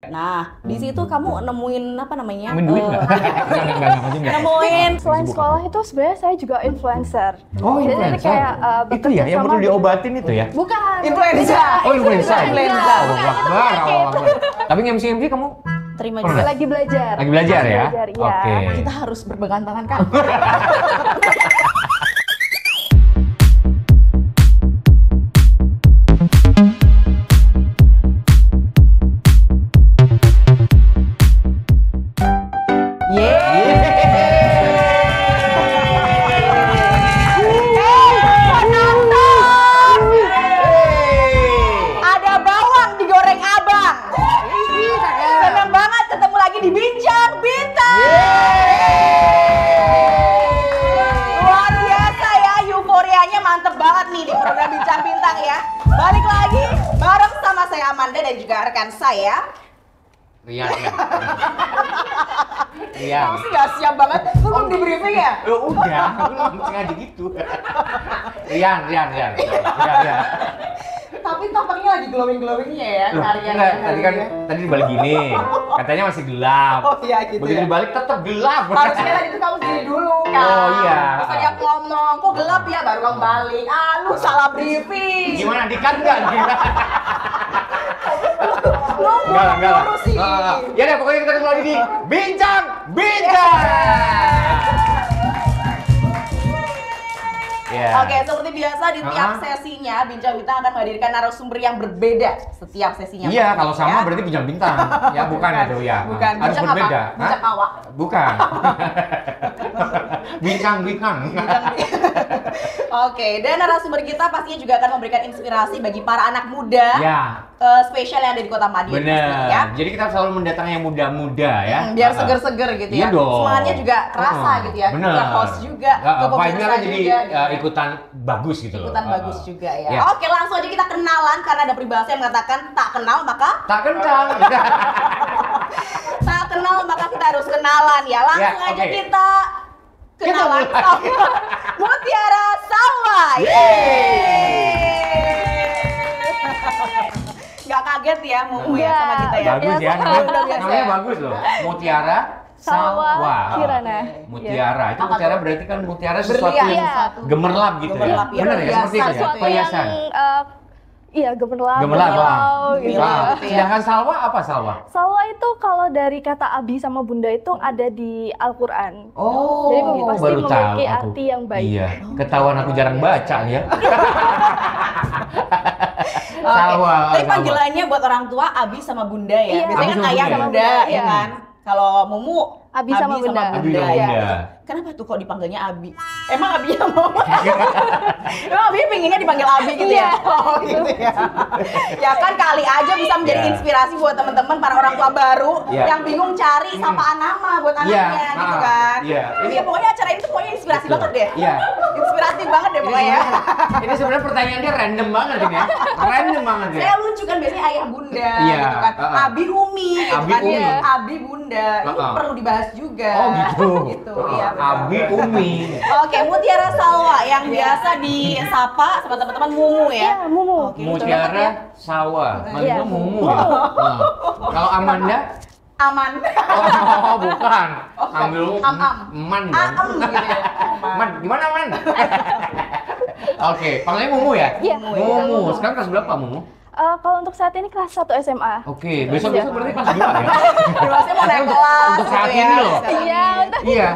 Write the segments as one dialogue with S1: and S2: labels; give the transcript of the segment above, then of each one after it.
S1: Nah, di situ kamu nemuin apa namanya?
S2: Nemuin duit nggak? Nggak maksudnya.
S1: Nemuin.
S3: Selain sekolah itu sebenarnya saya juga influencer.
S2: Oh,
S3: Jadi
S2: influencer.
S3: kayak
S2: Itu ya, yang perlu diobatin itu ya?
S3: Bukan.
S1: Influenza.
S2: Oh, influenza.
S1: Influenza.
S2: Allah Akbar, Allah Akbar. Tapi nge-MC kamu
S1: Terima
S2: Pernah?
S1: juga.
S3: Lagi belajar.
S2: lagi belajar ya?
S3: Belajar, iya.
S2: Oke.
S1: Kita harus berpegangan tangan kan? Ada bawang digoreng abang. Senang banget ketemu lagi di Bincang Bintang. Luar biasa ya, euforianya mantep banget nih di program Bincang Bintang ya. Balik lagi bareng sama saya Amanda dan juga rekan saya.
S2: Rian. Rian.
S1: Kamu sih gak siap banget, lu belum di briefing ya?
S2: Udah, aku sengaja gitu. Rian.
S1: Tapi tampaknya lagi glowing-glowingnya ya
S2: Loh,
S1: tariannya.
S2: enggak, tadi kan tadi dibalik gini. Katanya masih gelap.
S1: Oh iya gitu
S2: Begitu
S1: ya.
S2: dibalik tetap gelap.
S1: Harusnya tadi itu kamu sendiri dulu kan.
S2: Oh, iya.
S1: Terus tadi aku ngomong, kok gelap ya baru kamu balik. Ah lu salah briefing.
S2: Gimana di-cut nggak?
S1: Lu
S2: Enggak lah.
S1: ngurus sih.
S2: Ya deh, pokoknya kita ketemu lagi di Bincang Bintang. Ya.
S1: Oke, seperti biasa di tiap sesinya Bincang Bintang akan menghadirkan narasumber yang berbeda setiap sesinya.
S2: Iya, kalau sama
S1: ya.
S2: berarti Bincang Bintang. Ya, bukan itu ya.
S1: Bukan,
S2: Harus
S1: bincang
S2: berbeda.
S1: apa? Bincang
S2: Hah?
S1: awak.
S2: Bukan. Bincang.
S1: Oke, dan narasumber kita pastinya juga akan memberikan inspirasi bagi para anak muda.
S2: Ya.
S1: Spesial yang ada di Kota Madiun.
S2: Bener.
S1: pastinya, ya.
S2: Jadi kita selalu mendatangkan yang muda-muda ya.
S1: Biar seger-seger gitu
S2: Iya
S1: ya.
S2: dong.
S1: Semangatnya juga terasa gitu ya.
S2: Bener.
S1: Ke host juga, ke
S2: Vibe-nya
S1: pemirsa
S2: kan jadi
S1: juga. gitu ya.
S2: ikutan bagus gitu loh.
S1: Ikutan bagus juga ya.
S2: Ya.
S1: Oke, langsung aja kita kenalan karena ada peribahasa yang mengatakan tak kenal maka
S2: Tak kencang.
S1: tak kenal maka kita harus kenalan ya. Langsung
S2: Ya,
S1: aja
S2: oke.
S1: kita kenalan
S2: mulai.
S1: sama Mutiara Salwa. Gak kaget ya Mumu ya sama kita ya.
S2: Bagus ya.
S1: Udah biasa
S2: Namanya
S1: ya.
S2: bagus loh. Mutiara
S3: Salwa
S2: Salwa.
S3: Kirana.
S2: Mutiara. Itu
S1: Apa
S2: mutiara
S1: tuh?
S2: berarti kan mutiara sesuatu
S1: Berlian.
S2: yang
S3: Iya.
S2: gemerlap gitu
S1: Gemerlap,
S2: ya.
S1: ya.
S2: Benar ya,
S1: Perhiasan,
S2: seperti itu ya.
S1: sesuatu yang,
S2: Perhiasan.
S3: Iya, gemerlap.
S2: Gemerlap,
S3: berkilau, gitu.
S1: Gemerlap.
S3: ya.
S1: gitu ya.
S2: Sedangkan salwa apa salwa?
S3: Salwa itu kalau dari kata abi sama bunda itu ada di Al-Quran.
S2: Oh,
S3: Jadi pasti
S2: baru tahu
S3: memiliki
S2: aku.
S3: arti yang baik.
S2: Iya, ketahuan aku jarang baca ya.
S1: Oke.
S2: Salwa.
S1: Tapi
S2: salwa.
S1: panggilannya buat orang tua Abi sama Bunda ya.
S3: Iya.
S1: Biasanya
S2: Abi
S1: kan
S2: sama
S1: ayah
S2: Bunda.
S1: Bunda ya
S3: Iya.
S1: kan. Kalau Mumu
S3: Abi sama Bunda.
S2: Abi sama
S1: ya.
S2: Bunda.
S1: Kenapa tuh kok dipanggilnya Abi? Emang Abi yang mau? Emang Abi pengennya dipanggil Abi gitu ya?
S3: Iya.
S1: Oh gitu ya. Ya kan kali aja bisa menjadi
S2: Iya.
S1: inspirasi buat teman-teman para orang tua baru
S2: Iya.
S1: yang bingung cari sapaan nama buat
S2: Iya.
S1: anaknya gitu kan.
S2: Iya.
S1: Ini ya pokoknya acara ini tuh pokoknya inspirasi
S2: Betul.
S1: banget deh.
S2: Iya.
S1: Inspiratif banget deh
S2: Ini
S1: pokoknya.
S2: sebenarnya- Ini sebenarnya pertanyaannya random banget ini ya. Random banget ya.
S1: Saya lucu kan biasanya ayah bunda
S2: Iya,
S1: gitu kan. Abi Umi gitu
S2: Abi
S1: kan.
S2: Umi.
S1: Iya. Abi Bunda. Ini perlu dibahas juga.
S2: Oh gitu.
S1: Gitu, iya. betul.
S2: Abi Umi.
S1: Oke, Mutiara Salwa yang biasa disapa sama teman-teman Mumu ya.
S3: Iya, Mumu.
S1: Oke, betul banget ya.
S2: Mutiara Salwa.
S3: Iya.
S2: Manggilnya Mumu ya. Nah. Kalau Amanda?
S1: Aman.
S2: Oh, bukan. Ambil
S1: Am-am.
S2: Man kan?
S1: Aem gitu ya.
S2: Man, gimana Man? Oke, panggilnya Mumu ya?
S3: Iya.
S2: Mumu. Sekarang kelas berapa Mumu?
S3: Kalau untuk saat ini kelas 1 SMA.
S2: Oke, besok-besok berarti kelas 2 ya?
S1: Terusnya mau naik kelas.
S2: Untuk saat
S1: gitu
S2: ini
S1: ya.
S2: loh.
S3: Iya, untuk
S2: Iya,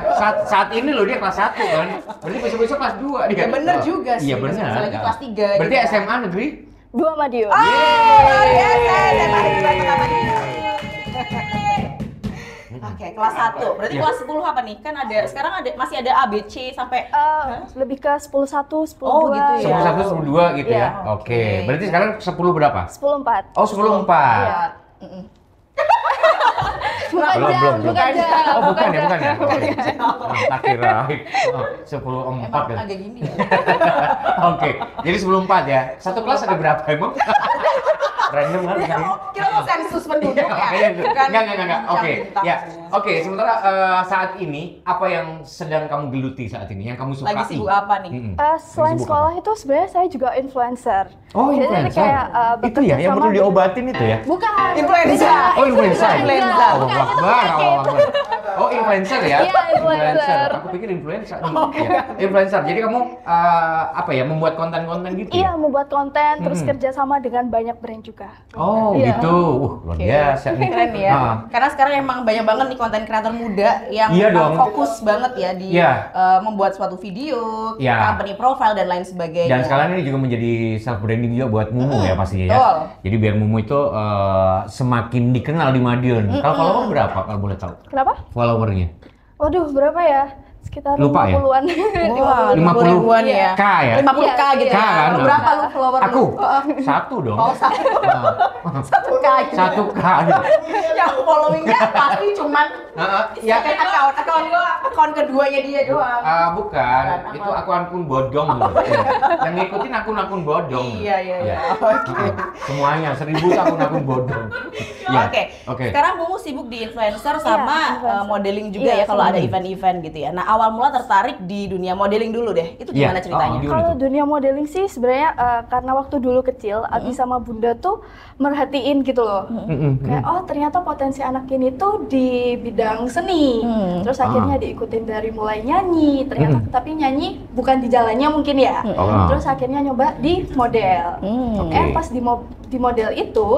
S2: saat ini loh dia kelas 1 kan. Berarti besok-besok kelas 2 dia.
S1: Ya bener juga sih.
S2: Iya bener.
S1: Besok lagi kelas 3.
S2: Berarti SMA negeri?
S3: 2 Madiun.
S1: Oh, luar biasa. SMA negeri pertama ini. Oke, kelas 1. Berarti
S2: Iya.
S1: kelas 10 apa nih? Kan ada sekarang masih ada ABC sampai
S3: Lebih ke 10-1, 10-2.
S1: Oh, gitu ya.
S2: 11, 12 gitu ya?
S3: Iya.
S2: Oke, berarti sekarang 10 berapa?
S3: 10-4.
S2: Oh, 10-4.
S3: Iya.
S1: Mm-mm.
S3: Bukan
S2: Belum,
S3: jam,
S2: belum,
S3: bukan
S2: belum.
S3: jam.
S2: Oh, bukan ya, bukan ya? Oke. Tak kira. Oh, 10-4
S1: Emang
S2: ya?
S1: agak gini ya.
S2: Oke, jadi 10-4 ya? Satu kelas ada berapa emang? Random kan?
S1: Ya, kita mau sensus penduduk ya. Bukan
S2: Enggak. Oke,
S1: bintang
S2: ya.
S1: semua.
S2: Oke, sementara saat ini apa yang sedang kamu geluti saat ini? Yang kamu sukai?
S1: Lagi sibuk apa nih?
S3: Selain
S2: Sibuk
S3: sekolah
S2: apa?
S3: itu sebenarnya saya juga influencer.
S2: Oh,
S3: Jadi
S2: influencer.
S3: kayak
S2: itu
S3: bekerja
S2: ya, yang
S3: sama
S2: perlu diobatin itu ya?
S3: Bukan.
S1: Influenza.
S2: Oh, influenza.
S1: Influenza.
S3: Bukan, itu
S2: Akbar,
S3: penyakit.
S2: Akbar. Oh, influencer ya?
S3: Iya, influencer.
S2: Aku pikir influencer. Ya, influencer. Jadi kamu apa ya, membuat konten-konten gitu
S3: Iya,
S2: ya?
S3: membuat konten, terus
S2: Mm-mm.
S3: kerjasama dengan banyak brand juga.
S2: Oh,
S3: Iya.
S2: gitu. Luar
S1: Oke.
S2: biasa nih.
S1: Keren ya.
S2: Ah.
S1: Karena sekarang emang banyak banget nih konten kreator muda yang
S2: Iya
S1: memang
S2: dong.
S1: fokus banget ya di
S2: Iya.
S1: membuat suatu video,
S2: Iya.
S1: company profile dan lain sebagainya.
S2: Dan sekarang ini juga menjadi self branding juga buat Mumu ya pastinya ya.
S1: betul.
S2: Jadi biar Mumu itu semakin dikenal di Madiun. Kalau follower berapa kalau boleh tahu?
S3: Kenapa?
S2: Followernya?
S3: Waduh, berapa ya? Sekitar
S2: Lupa ya?
S3: 50-an.
S1: Wah,
S2: 50
S1: ribuan ya.
S2: K ya?
S1: 50K gitu
S2: K
S1: ya.
S2: kan?
S1: Lu berapa lu follower lu?
S2: Aku? Satu dong.
S1: Oh, satu.
S2: Ah.
S1: 1K gitu.
S2: 1K.
S1: Yang followingnya pasti cuman
S2: Ya,
S1: akun keduanya dia doang.
S2: bukan.
S1: Bukan,
S2: Itu
S1: apa?
S2: akun bodong loh. Yang ngikutin akun-akun bodong.
S1: Iya. Oke.
S2: Semuanya 1000 tuh akun-akun bodong. Ya,
S1: Oke.
S2: Oke.
S1: Sekarang Mumu sibuk di influencer sama
S3: influencer.
S1: modeling juga
S3: Iya,
S1: ya kalau
S3: sama.
S1: ada event-event gitu ya. Nah, awal mula tertarik di dunia modeling dulu deh. Itu
S2: Iya.
S1: gimana ceritanya?
S2: Oh, gimana
S3: Kalau
S2: tuh?
S3: dunia modeling sih sebenarnya karena waktu dulu kecil, Abi sama Bunda tuh merhatiin gitu loh. Kayak oh ternyata potensi anak ini tuh di bidang seni. Terus akhirnya diikutin dari mulai nyanyi, ternyata tapi nyanyi bukan di jalannya mungkin ya.
S2: Oh.
S3: Terus akhirnya nyoba di model.
S2: Oke.
S3: Pas di model itu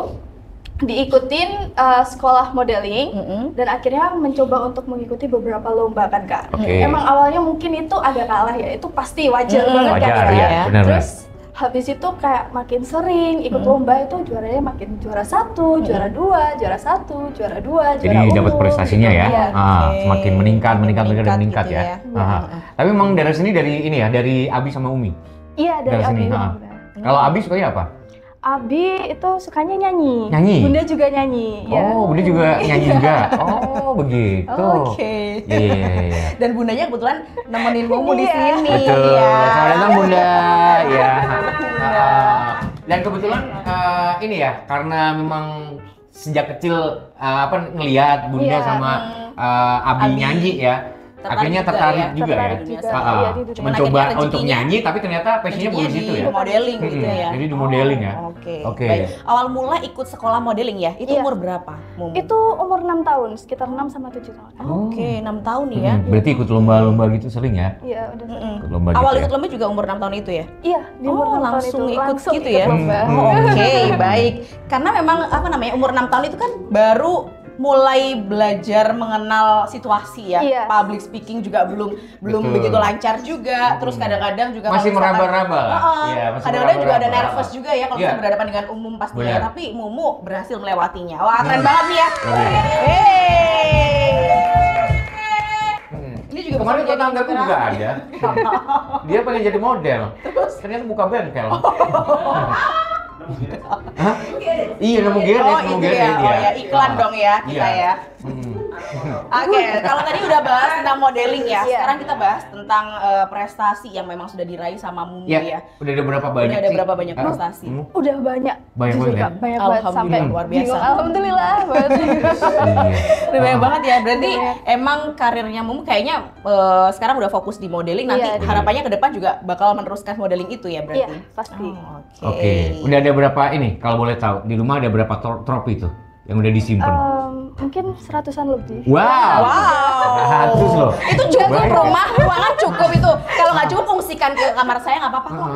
S3: diikutin sekolah modeling dan akhirnya mencoba untuk mengikuti beberapa lomba kan Kak.
S2: Oke.
S3: Emang awalnya mungkin itu agak kalah ya, itu pasti wajar banget kan
S2: Wajar
S3: Kak.
S2: ya, benar.
S3: Terus habis itu kayak makin sering ikut lomba itu juaranya makin juara 1, juara 2, juara 1, juara 2, juara
S2: Jadi dapat
S3: umum,
S2: prestasinya
S3: gitu.
S2: ya.
S3: Iya.
S1: Oke.
S2: Semakin meningkat
S1: Meningkat
S2: ya.
S1: gitu
S2: Tapi memang dari sini dari ini ya, dari Abi sama Umi.
S3: Iya dari
S2: Dari sini.
S3: Abi.
S2: ha. Kalau Abi sukanya apa?
S3: Abi itu sukanya nyanyi.
S2: Nyanyi?
S3: Bunda juga nyanyi. ya.
S2: Oh, Bunda juga nyanyi juga. Oh, begitu.
S1: Oke.
S2: Iya.
S1: Dan bundanya kebetulan nemenin Mumu di
S3: Iya.
S1: sini.
S2: Betul.
S1: ya.
S2: Selamat datang Bunda. Ya.
S1: Bunda.
S2: Dan kebetulan ini ya, karena memang sejak kecil ngelihat Bunda
S3: Iya.
S2: sama Abi
S1: Abi.
S2: nyanyi ya. Akhirnya tertarik juga ya.
S3: Tertarik juga.
S2: Ah,
S3: Iya, di dunia.
S1: Cuman
S2: mencoba
S1: akhirnya
S2: untuk
S1: rezekinya-
S2: nyanyi tapi ternyata passionnya bukan di situ ya.
S1: modeling gitu ya.
S2: Jadi di modeling ya.
S1: Oke.
S2: Oke.
S1: Baik. Awal mula ikut sekolah modeling ya. Itu
S3: Iya.
S1: umur berapa, Mumu?
S3: Itu umur 6 tahun, sekitar 6 sama 7 tahun.
S1: Oke, 6 tahun nih ya.
S2: Berarti ikut lomba-lomba gitu sering ya?
S3: Iya, udah sering.
S2: Ikut lomba
S1: Awal
S2: gitu
S1: ikut
S2: ya?
S1: lomba juga umur 6 tahun itu ya?
S3: Iya, di umur 6 tahun
S1: langsung
S3: itu
S1: ikut gitu
S3: ikut
S1: ya?
S3: lomba.
S1: Oh, Oke, baik. Karena memang umur 6 tahun itu kan baru mulai belajar mengenal situasi ya.
S3: Iya.
S1: Public speaking juga belum
S2: Betul.
S1: begitu lancar juga. Terus kadang-kadang juga
S2: Masih
S1: kalau misalkan-
S2: meraba-raba lah.
S1: Heeh.
S2: Iya, masih
S1: Kadang-kadang juga ada
S2: meraba-raba.
S1: nervous juga ya kalau
S2: Iya.
S1: misalnya berhadapan dengan umum pastinya.
S2: Benar.
S1: Tapi Mumu berhasil melewatinya. Wah, keren banget nih ya.
S2: Keren.
S1: Ini juga
S2: Kemarin
S1: bisa menjadi
S2: tetanggaku juga
S1: inspirasi.
S2: ada. Dia pengen jadi model. Ternyata buka bengkel. Hah? Iya, nemu Gerrit,
S1: Oh
S2: nemu
S1: itu
S2: Gerrit
S1: ya,
S2: dia.
S1: oh ya iklan dong ya kita
S2: Iya.
S1: ya. Oke, kalau tadi udah bahas tentang modeling ya,
S3: Iya.
S1: sekarang kita bahas tentang prestasi yang memang sudah diraih sama Mumu
S2: Ya,
S1: ya.
S2: udah ada berapa banyak
S1: Udah ada
S2: sih?
S1: berapa banyak
S2: Hah?
S1: prestasi?
S3: Udah banyak.
S2: Banyak
S3: Jujur,
S2: banget ya?
S3: Kak, banyak banget sampai
S1: Alhamdulillah, luar biasa.
S3: bingung. Alhamdulillah banget.
S2: Iya.
S1: Udah banyak banget ya, berarti
S3: Banyak.
S1: emang karirnya Mumu kayaknya sekarang udah fokus di modeling, nanti
S3: Iya,
S1: harapannya ke depan juga bakal meneruskan modeling itu ya berarti?
S3: Iya, pasti.
S1: Oh,
S2: Oke, udah ada berapa ini kalau boleh tahu? Di rumah ada berapa trofi itu yang udah disimpan?
S3: Mungkin 100-an lebih.
S2: Wow.
S1: Wow.
S2: 100 loh.
S1: Itu cukup
S2: Banyak.
S1: rumah, ruangan cukup itu. Kalau nggak cukup fungsikan ke kamar saya nggak apa-apa kok.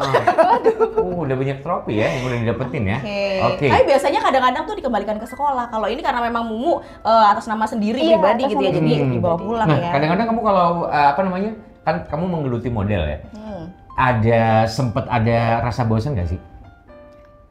S2: Udah banyak trofi ya yang udah didapetin ya.
S1: Oke. Tapi biasanya kadang-kadang tuh dikembalikan ke sekolah. Kalau ini karena memang Mumu atas nama sendiri
S3: Iya,
S1: pribadi
S3: atas
S1: gitu ya,
S3: nama
S1: jadi
S3: sendiri.
S1: dibawa pulang
S2: Nah,
S1: ya.
S2: kadang-kadang kamu kalau kan kamu menggeluti model ya. Sempet ada rasa bosan nggak sih?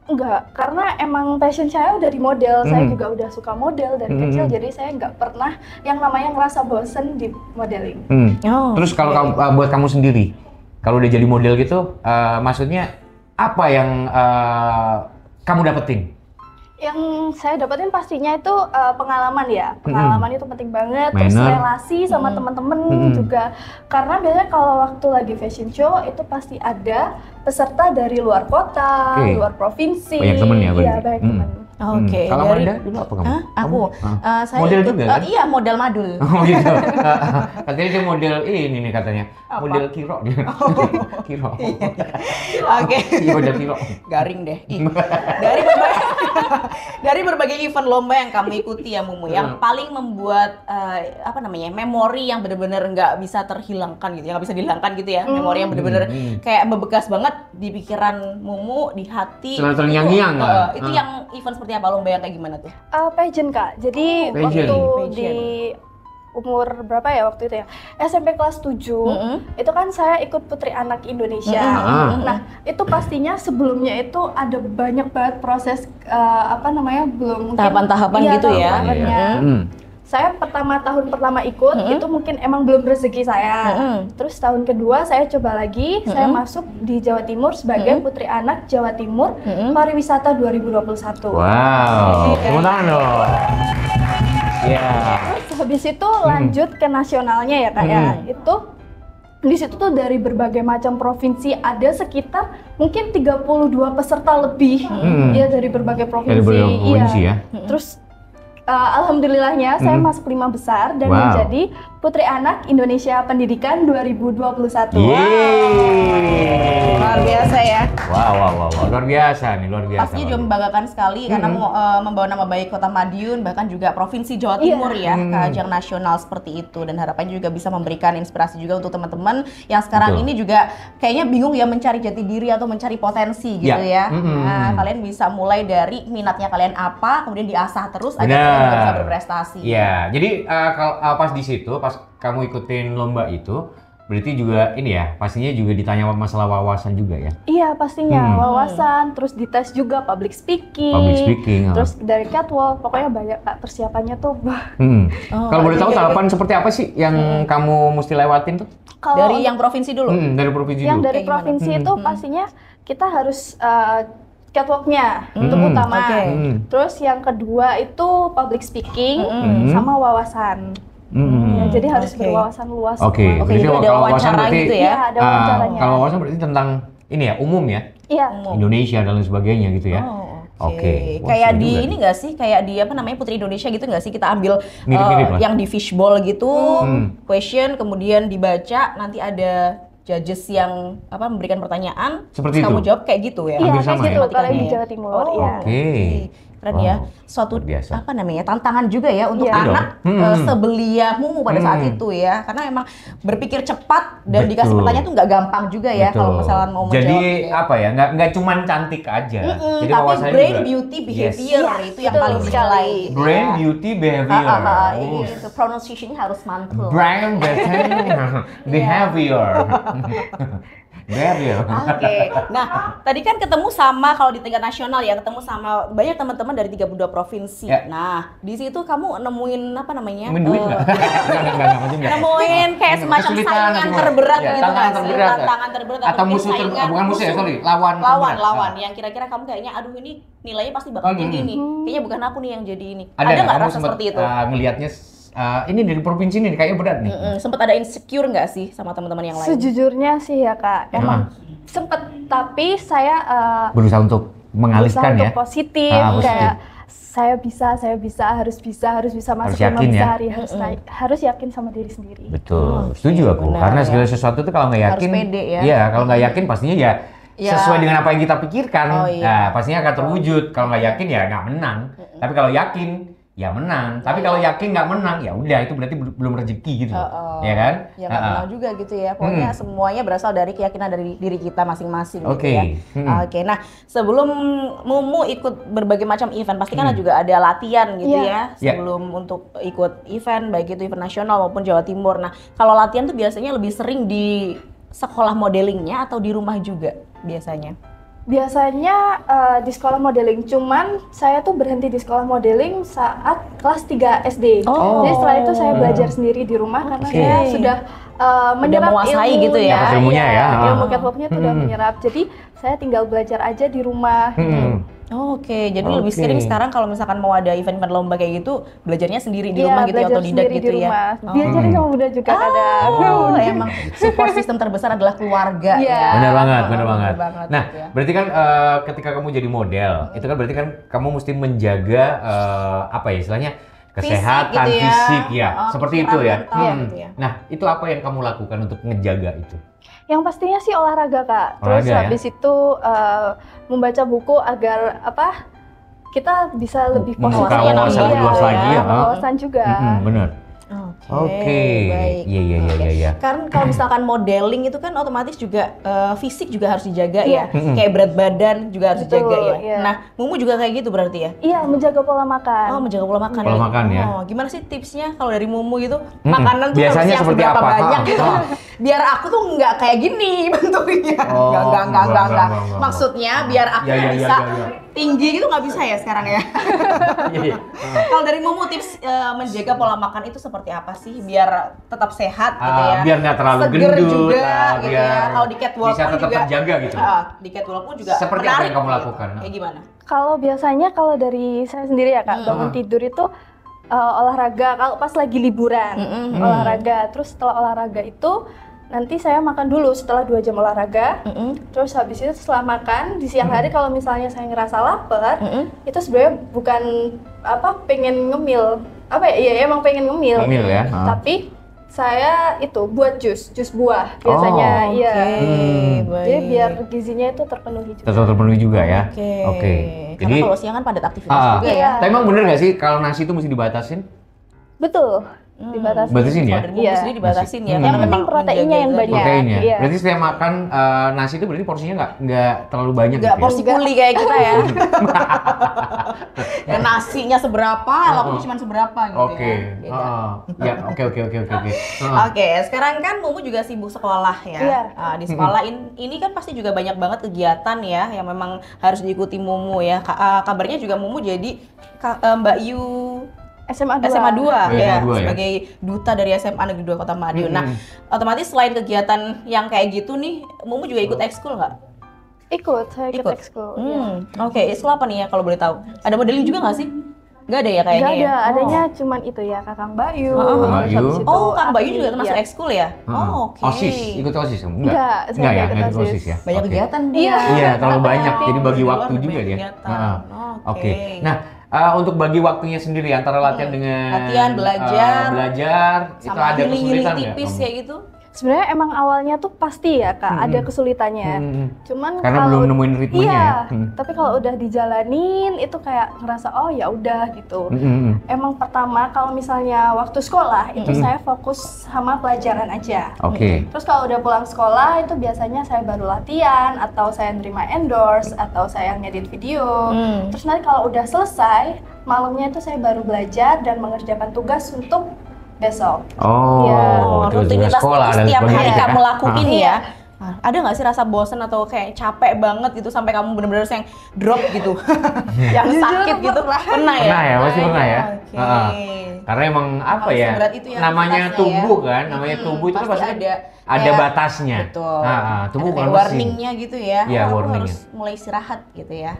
S3: Enggak, karena emang passion saya udah di model, saya juga udah suka model dari kecil, jadi saya nggak pernah yang namanya ngerasa bosen di modeling.
S1: Oh,
S2: Terus kalau buat kamu sendiri, kalau udah jadi model gitu, maksudnya apa yang kamu dapetin?
S3: Yang saya dapetin pastinya itu pengalaman ya, pengalaman itu penting banget, terus
S2: Manner.
S3: relasi sama teman-teman juga, karena biasanya kalau waktu lagi fashion show itu pasti ada peserta dari luar kota,
S2: Oke.
S3: luar provinsi,
S2: Banyak temen ya berarti?
S3: iya banyak temen.
S4: Oke.
S2: Kalau
S4: dari-
S2: Amanda dulu apa kamu?
S4: Hah? Aku, saya
S2: Model
S4: ikut,
S2: juga kan?
S4: iya model madul.
S2: Oh gitu. Katanya dia model ini nih katanya.
S1: Apa?
S2: Model Kiro dia. Kiro.
S1: Oke.
S2: Iya model Kiro.
S1: Garing deh. Ih. Dari berbagai dari berbagai event lomba yang kamu ikuti ya Mumu, yang paling membuat apa namanya memori yang benar-benar nggak bisa terhilangkan gitu, yang nggak bisa dihilangkan gitu ya, memori yang benar-benar kayak membekas banget di pikiran Mumu, di hati.
S2: Selalu terngiang-ngiang
S1: Itu,
S2: lah.
S1: itu yang event seperti apa, lomba yang kayak gimana tuh?
S3: Pageant Kak. Jadi
S2: pageant.
S3: waktu di umur berapa ya waktu itu ya? SMP kelas 7. Itu kan saya ikut Putri Anak Indonesia. Nah, itu pastinya sebelumnya itu ada banyak banget proses apa namanya? Belum mungkin
S4: Tahapan-tahapan
S3: iya,
S4: gitu ya.
S3: tahapannya. Saya tahun pertama ikut itu mungkin emang belum rezeki saya. Terus tahun kedua saya coba lagi, saya masuk di Jawa Timur sebagai Putri Anak Jawa Timur Pariwisata 2021.
S2: Wow. Tepuk tangan dong. Ya.
S3: Terus habis itu lanjut ke nasionalnya ya Kak ya. Itu di situ tuh dari berbagai macam provinsi, ada sekitar mungkin 32 peserta lebih ya dari berbagai provinsi.
S2: Dari berbagai provinsi ya.
S3: Terus alhamdulillahnya saya masuk 5 besar dan menjadi Putri Anak Indonesia Pendidikan 2021.
S2: Yeay.
S1: Luar biasa ya.
S2: Wow. Luar biasa nih, luar biasa.
S1: Pastinya juga membanggakan sekali karena membawa nama baik Kota Madiun, bahkan juga Provinsi Jawa Timur ya ke ajang nasional seperti itu, dan harapannya juga bisa memberikan inspirasi juga untuk teman-teman yang sekarang ini juga kayaknya bingung ya mencari jati diri atau mencari potensi gitu ya. Nah, kalian bisa mulai dari minatnya kalian apa, kemudian diasah terus agar kalian juga bisa berprestasi.
S2: Iya, jadi kalau pas di situ, pas kamu ikutin lomba itu, berarti juga ini ya, pastinya juga ditanya masalah wawasan juga ya?
S3: Iya pastinya, wawasan, terus dites juga public speaking, terus dari catwalk, pokoknya banyak Kak persiapannya tuh.
S2: Kalau boleh tahu tahapan seperti apa sih yang kamu mesti lewatin tuh?
S1: Dari yang provinsi dulu?
S2: Dari provinsi
S3: yang
S2: dulu.
S3: dari provinsi itu pastinya kita harus catwalknya itu utama. Terus yang kedua itu public speaking sama wawasan. Ya, jadi harus berwawasan luas.
S2: Oke,
S1: jadi ada wawancara gitu ya?
S3: Iya, ada wawancaranya.
S2: Kalau wawasan berarti tentang ini ya, umum ya?
S3: Iya.
S2: Indonesia dan lain sebagainya gitu ya?
S1: Oke. Kayak di ini nggak sih, kayak di apa namanya Putri Indonesia gitu nggak sih, kita ambil
S2: Mirip-mirip lah.
S1: yang di fishbowl gitu, question kemudian dibaca, nanti ada judges yang apa memberikan pertanyaan,
S2: Seperti
S1: terus
S2: itu?
S1: kamu jawab kayak gitu ya?
S3: Iya,
S2: Hampir
S3: kayak
S2: sama
S3: gitu
S2: ya?
S3: kalau di Jawa Timur. Iya.
S2: Oke.
S1: Keren ya, suatu
S2: luar biasa.
S1: apa namanya tantangan juga ya untuk
S3: Iya.
S1: anak sebelia Mumu pada saat itu ya, karena memang berpikir cepat dan dikasih
S2: Betul.
S1: pertanyaan tuh nggak gampang juga ya kalau misalnya mau menjawab.
S2: Jadi
S1: gitu ya.
S2: apa ya, nggak cuman cantik aja. Jadi
S1: tapi
S2: wawasannya
S1: brain,
S2: juga.
S1: beauty,
S2: Yes.
S1: behavior itu yang
S3: betul
S1: paling
S3: sekali.
S1: dinilai.
S2: Brain, beauty, behavior.
S1: Itu pronunciation-nya harus mantul.
S2: Brain, behavior. Behavior.
S1: Oke. Nah, tadi kan ketemu sama kalau di tingkat nasional ya, ketemu sama banyak teman-teman dari 32 provinsi.
S2: Ya.
S1: Nah, di situ kamu nemuin apa namanya?
S2: Nemuin duit nggak? Nggak.
S1: Nemuin kayak semacam
S2: Kesulitan
S1: saingan
S2: atau
S1: terberat
S2: ya,
S1: gitu
S2: tantangan
S1: kan?
S2: terberat.
S1: Tantangan terberat
S2: Atau
S1: mungkin
S2: musuh
S1: saingan,
S2: bukan musuh ya, sorry, lawan terberat.
S1: yang kira-kira kamu kayaknya aduh ini nilainya pasti bakal kayak gini. Kayaknya bukan aku nih yang jadi ini.
S2: Ada
S1: Ada nggak
S2: kamu
S1: rasa
S2: sempet,
S1: seperti itu?
S2: ngelihatnya ini dari provinsi ini kayaknya berat nih.
S1: Sempet ada insecure nggak sih sama teman-teman yang lain?
S3: Sejujurnya sih ya Kak, emang sempet, tapi saya
S2: Berusaha untuk mengalihkan
S3: berusaha
S2: ya.
S3: untuk positif,
S2: Positif.
S3: kayak harus bisa masuk
S2: yakin
S3: 5
S2: ya.
S3: besar ya, harus yakin sama diri sendiri.
S2: Betul, setuju aku.
S1: benar,
S2: Karena
S1: ya.
S2: segala sesuatu itu kalau nggak yakin,
S1: Harus pede ya.
S2: Iya, kalau nggak yakin pastinya ya
S1: Ya.
S2: sesuai dengan apa yang kita pikirkan.
S1: Oh, iya.
S2: Nah, pastinya akan terwujud. Kalau nggak yakin ya nggak menang. Tapi kalau yakin ya menang. Tapi kalau yakin nggak menang ya udah itu berarti belum rezeki gitu, ya kan?
S1: Ya nggak kenal juga gitu ya. Pokoknya semuanya berasal dari keyakinan dari diri kita masing-masing gitu
S2: Oke.
S1: ya. Oke. Nah, sebelum Mumu ikut berbagai macam event, pasti kan juga ada latihan gitu ya. Sebelum untuk ikut event, baik itu event nasional maupun Jawa Timur. Nah, kalau latihan tuh biasanya lebih sering di sekolah modelingnya atau di rumah juga biasanya?
S3: Biasanya di sekolah modeling, cuman saya tuh berhenti di sekolah modeling saat kelas 3 SD. Jadi setelah itu saya belajar sendiri di rumah karena saya sudah menyerap
S1: menguasai
S3: ilmu,
S1: gitu ya.
S2: Dapat ilmunya ya.
S3: Ilmu catwalknya tuh udah menyerap. Jadi saya tinggal belajar aja di rumah.
S1: Oke, jadi lebih sering sekarang kalau misalkan mau ada event-event lomba kayak gitu, belajarnya sendiri di
S3: Iya,
S1: rumah gitu ya,
S3: belajar
S1: otodidak
S3: sendiri
S1: gitu
S3: di
S1: ya.
S3: rumah. Diajarin sama bunda juga kadang.
S1: Oh, emang support system terbesar adalah keluarga
S3: Iya.
S1: ya.
S2: Benar banget,
S1: Oh,
S2: benar banget. Nah,
S1: gitu ya.
S2: berarti kan ketika kamu jadi model, itu kan berarti kan kamu mesti menjaga apa ya istilahnya kesehatan
S1: gitu ya.
S2: fisik ya, seperti itu
S1: pikiran
S2: ya.
S1: mental gitu ya.
S2: Nah, itu apa yang kamu lakukan untuk ngejaga itu?
S3: Yang pastinya sih olahraga, Kak. Terus
S2: Olahraga, ya?
S3: habis itu membaca buku agar kita bisa lebih
S2: Membuka
S3: positif.
S2: wawasan lebih luas lagi ya.
S3: Wawasan juga.
S2: Benar.
S1: Oke, baik.
S2: Iya.
S1: Kan kalau misalkan modeling itu kan otomatis juga fisik juga harus dijaga ya. Kayak berat badan juga harus
S3: Betul,
S1: dijaga ya.
S3: iya.
S1: Nah, Mumu juga kayak gitu berarti ya?
S3: Iya, menjaga pola makan.
S1: Oh, menjaga pola makan.
S2: Pola makan ya.
S1: Oh, gimana sih tipsnya kalau dari Mumu gitu? Makanan tuh
S2: Biasanya
S1: harus yang
S2: seperti
S1: seberapa
S2: apa?
S1: banyak
S2: Ha,
S1: gitu.
S2: ha.
S1: Biar aku tuh nggak kayak gini bentuknya.
S2: Oh,
S1: Enggak.
S2: enggak.
S1: Maksudnya biar aku
S2: Ya.
S1: bisa tinggi gitu nggak bisa ya sekarang ya.
S2: Iya.
S1: Kalau dari Mumu tips menjaga pola makan itu seperti apa sih biar tetap sehat gitu ya?
S2: Biar nggak terlalu
S1: Seger
S2: gendut,
S1: juga gitu ya.
S2: biar
S1: Kalau di catwalk
S2: bisa
S1: pun
S2: tetap
S1: juga
S2: terjaga gitu.
S1: Di catwalk pun juga
S2: Seperti apa yang
S1: menarik
S2: kamu
S1: gitu.
S2: lakukan?
S1: Kayak gimana?
S3: Kalau biasanya kalau dari saya sendiri ya, Kak, bangun tidur itu olahraga kalau pas lagi liburan. Olahraga. Terus setelah olahraga itu nanti saya makan dulu setelah 2 jam olahraga. Terus habis itu setelah makan di siang hari kalau misalnya saya ngerasa lapar, itu sebenarnya bukan pengen ngemil. Iya emang pengen ngemil.
S2: Ngemil ya.
S3: Tapi saya itu buat jus buah biasanya. Iya.
S1: Baik.
S3: Jadi biar gizinya itu terpenuhi juga.
S2: Tetap terpenuhi juga ya.
S1: Oke. Karena
S2: Jadi
S1: kalau siang kan padat aktivitas juga
S3: Iya.
S1: ya.
S2: tapi emang bener nggak sih kalau nasi itu mesti dibatasin?
S3: Betul. Dibatasi.
S2: Batasin ya?
S1: Kalau dari Mumu
S3: Iya.
S1: sendiri dibatasin ya.
S3: Yang
S1: karena
S3: penting
S1: memang
S3: proteinnya
S1: menjaga
S3: yang
S1: itu
S3: banyak.
S2: Protein ya.
S3: Iya.
S2: Berarti saya makan nasi itu berarti porsinya nggak terlalu banyak
S1: Nggak
S2: gitu ya?
S1: porsi kuli kayak kita ya. Ya nasinya seberapa, lauknya cuma seberapa gitu
S2: Oke.
S1: ya. Beda.
S2: Ya, oke.
S1: Oke, sekarang kan Mumu juga sibuk sekolah ya.
S3: Iya.
S1: Di sekolah ini kan pasti juga banyak banget kegiatan ya yang memang harus diikuti Mumu ya. Kabarnya juga Mumu jadi Mbak Yu
S3: SMA 2.
S1: SMA 2 ya,
S2: SMA 2 ya.
S1: sebagai duta dari SMA Negeri 2 Kota Madiun. Nah, otomatis selain kegiatan yang kayak gitu nih, Mumu juga ikut ekskul nggak?
S3: Saya ikut ekskul. Iya.
S1: Oke, ekskul apa nih ya kalau boleh tahu? Ada modeling juga nggak sih? Nggak ada ya kayaknya
S3: Nggak ada,
S1: ya?
S3: adanya cuman itu ya Kakang Bayu.
S2: Mbak Yu.
S3: Habis itu
S1: Oh, Kang Bayu juga
S3: Aki,
S1: termasuk
S3: iya.
S1: ekskul ya? Oh, oke.
S2: OSIS, ikut OSIS kamu?
S3: Enggak, saya
S2: Enggak ya,
S3: nggak
S2: nggak
S3: ikut
S2: ikut
S3: OSIS.
S2: OSIS ya?
S1: Banyak
S2: Oke.
S1: kegiatan dia.
S2: Iya, terlalu
S3: Banyak
S2: banyak, jadi bagi
S1: Di
S2: waktu
S1: luar
S2: juga
S1: banyak
S2: dia.
S1: kegiatan.
S2: Oke. Nah, untuk bagi waktunya sendiri antara latihan dengan
S1: Latihan, belajar,
S2: itu
S1: sama
S2: ada
S1: healing-healing
S2: kesulitan nggak?
S1: tipis
S2: kamu?
S1: kayak gitu.
S3: Sebenarnya emang awalnya tuh pasti ya Kak, ada kesulitannya. Cuman
S2: Karena
S3: kalau
S2: belum nemuin ritmenya
S3: iya,
S2: ya?
S3: tapi kalau udah dijalanin itu kayak ngerasa oh ya udah gitu. Emang pertama kalau misalnya waktu sekolah itu saya fokus sama pelajaran aja.
S2: Oke.
S3: Terus kalau udah pulang sekolah itu biasanya saya baru latihan atau saya nerima endorse atau saya ngedit video. Terus nanti kalau udah selesai malamnya itu saya baru belajar dan mengerjakan tugas untuk besok.
S2: Oh,
S3: Iya.
S1: Rutinitas
S2: sekolah
S1: itu
S2: dan
S1: setiap hari
S2: sebagainya
S1: kamu
S2: ya?
S1: lakuin ya. Ada nggak sih rasa bosen atau kayak capek banget gitu sampai kamu bener-bener yang drop gitu, yang sakit gitu? Pernah ya?
S2: Pernah ya, pasti pernah ya.
S1: Oke.
S2: Karena emang apa
S1: Harus
S2: ya,
S1: seberat itu ya
S2: namanya
S1: aktivitasnya
S2: tubuh
S1: ya.
S2: kan, namanya tubuh itu kan
S1: Pasti
S2: pasti
S1: ada
S2: ada
S1: kayak-
S2: batasnya.
S1: Betul.
S2: Tubuh
S1: Ada
S2: bukan
S1: kayak
S2: mesin.
S1: warningnya gitu ya.
S2: Iya,
S1: aku
S2: warningnya.
S1: harus mulai istirahat gitu ya.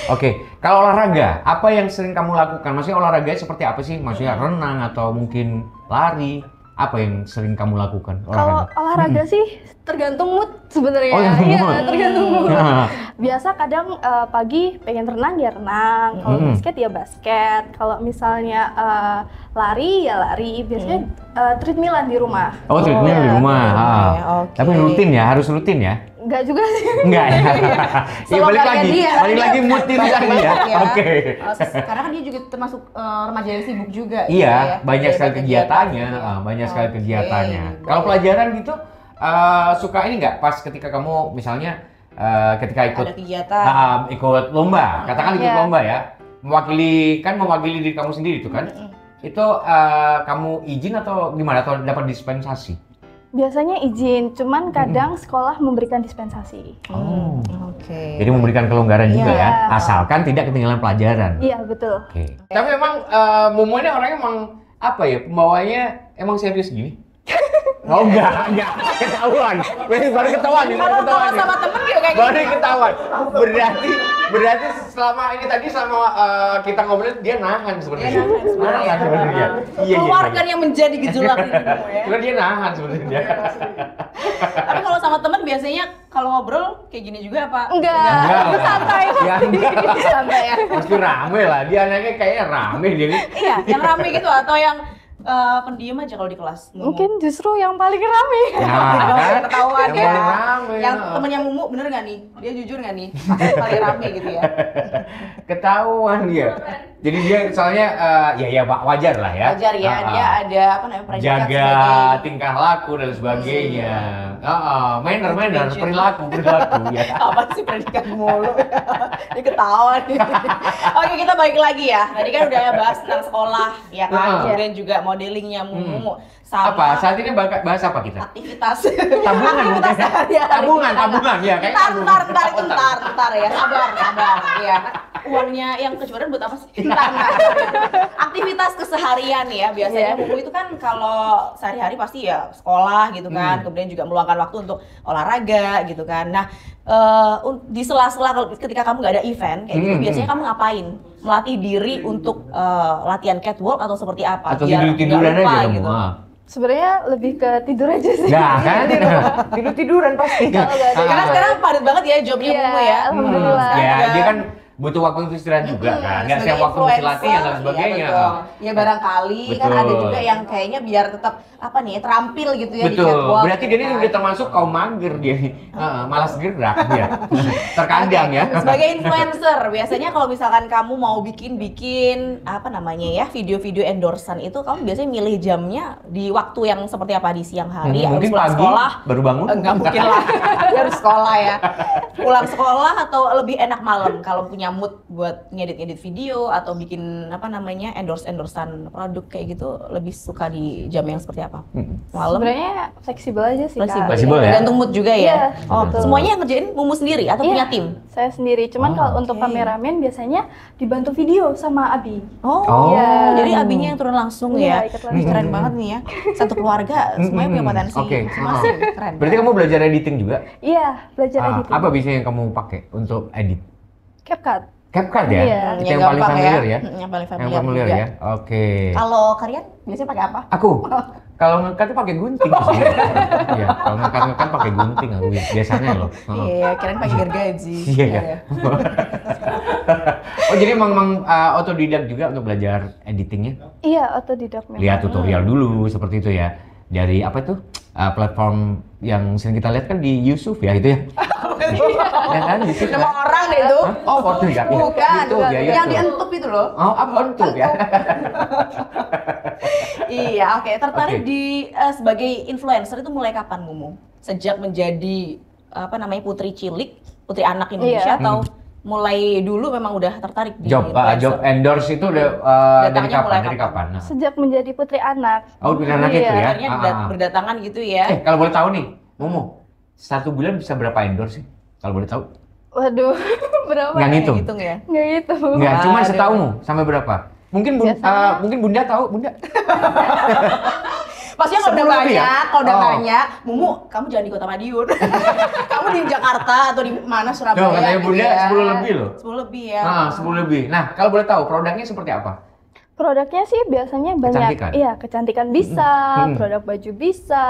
S2: Oke, kalau olahraga, apa yang sering kamu lakukan? Maksudnya olahraga seperti apa sih? Maksudnya renang atau mungkin lari? Apa yang sering kamu lakukan?
S3: Kalau olahraga sih tergantung mood sebenarnya.
S2: Oh, tergantung
S3: Iya,
S2: mood.
S3: tergantung mood. Biasa kadang pagi pengen renang ya renang, kalau basket ya basket, kalau misalnya lari ya lari. Biasanya treadmillan di rumah.
S2: Oh, treadmill di rumah.
S1: oke.
S2: Tapi rutin ya, harus rutin ya?
S3: Enggak juga sih.
S2: Enggak ya? Ya balik
S1: Selonggarnya
S2: lagi,
S1: dia.
S2: balik lagi mood ini lagi ya. Oke.
S1: Karena kan dia juga termasuk remaja yang sibuk juga.
S2: Iya,
S1: gitu ya.
S2: banyak
S1: Ada
S2: sekali kegiatannya,
S1: kegiatan.
S2: banyak sekali
S1: Oke,
S2: kegiatannya.
S1: baik.
S2: Kalau pelajaran gitu, suka ini nggak pas ketika kamu misalnya ketika ikut
S1: Ada kegiatan.
S2: ikut lomba, katakan ikut
S3: Iya.
S2: lomba ya, mewakili diri kamu sendiri itu kan, itu kamu izin atau gimana atau dapat dispensasi?
S3: Biasanya izin, cuman kadang sekolah memberikan dispensasi.
S2: Oh,
S1: Oke.
S2: jadi memberikan kelonggaran juga
S3: Iya.
S2: ya, asalkan tidak ketinggalan pelajaran.
S3: Iya, betul.
S2: Oke. Tapi emang Momo ini orangnya emang apa ya, pembawanya emang serius gini? Oh enggak, ketahuan. Baru ketahuan nih, baru ketahuan nih.
S1: Sama temen juga kayak
S2: Baru ketahuan. Berarti selama ini tadi sama kita ngobrol dia nahan sebenarnya. Nahan sebenarnya. Iya.
S1: Keluarkan yang menjadi gejolak ini ya.
S2: Cuma dia nahan sebenarnya.
S1: Tapi kalau sama temen biasanya kalau ngobrol kayak gini juga apa?
S3: Enggak, santai.
S2: Ya,
S1: Santai ya.
S2: pasti rame lah. Dia anaknya kayaknya rame dia.
S1: Iya, yang rame gitu atau yang pendiam aja kalau di kelas.
S3: Mungkin justru yang paling rame.
S2: Nah,
S1: Ketahuan
S2: yang
S1: ya.
S2: paling rame.
S1: Yang temennya Mumu bener nggak nih? Dia jujur nggak nih? Pasti paling rame gitu ya.
S2: Ketahuan dia. Jadi dia soalnya ya wajar lah ya.
S1: Wajar ya, dia ada apa namanya predikat
S2: jaga
S1: sebagai
S2: tingkah laku dan sebagainya. Manner, perilaku ya.
S1: apa sih predikat mulu? Dia ketahuan. Oke, kita balik lagi ya. Tadi kan udah bahas tentang sekolah, ya kan? Kemudian juga modelingnya Mumu. Sama
S2: Apa? Saat ini bahas apa kita?
S1: aktivitas
S2: Tabungan mungkin. Tabungan ya kayak
S1: Ntar ya, sabar ya. Uangnya yang kecuali buat apa sih? Ntar. Aktivitas keseharian ya, biasanya Mumu itu kan kalau sehari-hari pasti ya sekolah gitu kan, kemudian juga meluangkan waktu untuk olahraga gitu kan. Nah, di sela-sela ketika kamu nggak ada event kayak gitu, biasanya kamu ngapain? Melatih diri untuk latihan catwalk atau seperti apa?
S2: Atau
S1: Biar
S2: tidur-tiduran
S1: nggak lupa
S2: aja kamu.
S1: gitu.
S3: Sebenarnya lebih ke tidur aja sih.
S2: Nah kan, tidur-tiduran pasti.
S1: Karena sekarang padat banget ya jobnya Mumu ya.
S3: Alhamdulillah.
S2: Ya, dia kan butuh waktu untuk istirahat juga kan. Nggak setiap waktu mesti latihan dan sebagainya.
S1: Ya barangkali kan ada juga yang kayaknya biar tetap apa nih terampil gitu ya di
S2: Betul.
S1: catwalk.
S2: Berarti dia ini udah termasuk kaum mager dia. Malas gerak dia. Terkadang ya.
S1: Sebagai influencer, biasanya kalau misalkan kamu mau bikin apa namanya ya, video-video endorsean itu kamu biasanya milih jamnya di waktu yang seperti apa, di siang hari
S2: Mungkin
S1: pulang
S2: pagi
S1: sekolah?
S2: baru bangun.
S1: Enggak mungkin lah. Dia harus sekolah ya. Pulang sekolah atau lebih enak malam kalau punya mood buat ngedit-ngedit video atau bikin apa namanya endorsean produk kayak gitu, lebih suka di jam yang seperti apa? Malam?
S3: Sebenarnya fleksibel aja sih, Kak.
S2: Fleksibel ya?
S1: Tergantung mood juga ya?
S3: Iya,
S1: Oh,
S3: betul.
S1: semuanya yang ngerjain Mumu sendiri atau punya tim?
S3: Saya sendiri. Cuman kalau untuk kameramen biasanya dibantu video sama Abi.
S1: Oh,
S3: Iya.
S1: jadi abinya yang turun langsung
S3: Iya,
S1: ya?
S3: ikut langsung.
S1: Keren banget nih ya. Satu keluarga semuanya punya potensi.
S2: Oke.
S1: Masing keren.
S2: Berarti kamu belajar editing juga?
S3: Iya, belajar editing.
S2: Apa biasanya yang kamu pakai untuk edit?
S3: CapCut.
S2: CapCut ya?
S3: Iya.
S2: Itu yang paling
S1: gampang
S2: familiar ya?
S1: Yang paling
S2: Yang
S1: familiar
S2: familiar
S1: juga.
S2: ya? Oke.
S1: Kalau kalian biasanya pakai apa?
S2: Aku? Kalau ngekat tuh pakai gunting sih. Iya, kalau ngekat pakai gunting aku biasanya loh.
S1: Iya, keren pakai gergaji.
S2: Iya ya. Oh jadi emang otodidak juga untuk belajar editingnya?
S3: Iya, otodidak memang.
S2: Lihat tutorial dulu seperti itu ya. Dari apa itu? Platform yang sering kita lihat kan di Yusuf ya itu ya. Ya kan di situ.
S1: Nama
S2: kan?
S1: orang deh itu.
S2: Oh, waktu ya.
S1: Bukan,
S2: Itu ya,
S1: yang
S2: itu.
S1: dientup itu loh.
S2: Oh, apa untuk ya?
S1: Iya, oke. Tertarik
S2: Oke.
S1: di sebagai influencer itu mulai kapan, Mumu? Sejak menjadi apa namanya putri cilik, putri anak Indonesia
S3: Iya.
S1: atau mulai dulu memang udah tertarik di
S2: Job endorse itu udah dari
S1: Datangnya
S2: kapan?
S1: mulai
S2: Dari
S1: kapan?
S2: kapan? Nah.
S3: Sejak menjadi putri anak.
S2: Oh, putri anak itu ya?
S1: Akhirnya berdatangan gitu ya.
S2: Kalau boleh tahu nih, Momo, 1 bulan bisa berapa endorse sih? Kalau boleh tahu?
S3: Waduh, berapa?
S2: Nggak ngitung?
S1: Hitung ya.
S3: Nggak gitu.
S2: Enggak, cuma
S1: Aduh.
S2: setahunmu sampai berapa? Mungkin
S3: Biasanya-
S2: mungkin Bunda tahu, Bunda.
S1: Maksudnya kalau udah
S2: 10 lebih ya?
S1: banyak, kalau udah
S2: Oh.
S1: banyak, Mumu, kamu jangan di Kota Madiun. Kamu di Jakarta atau di mana, Surabaya.
S2: Tuh, katanya
S1: gitu
S2: Bunda
S1: ya.
S2: 10 lebih loh.
S1: 10 lebih ya.
S2: 10 lebih. Nah, kalau boleh tahu produknya seperti apa?
S3: Produknya sih biasanya banyak.
S2: Kecantikan?
S3: Iya, kecantikan bisa,
S2: Hmm.
S3: produk baju bisa,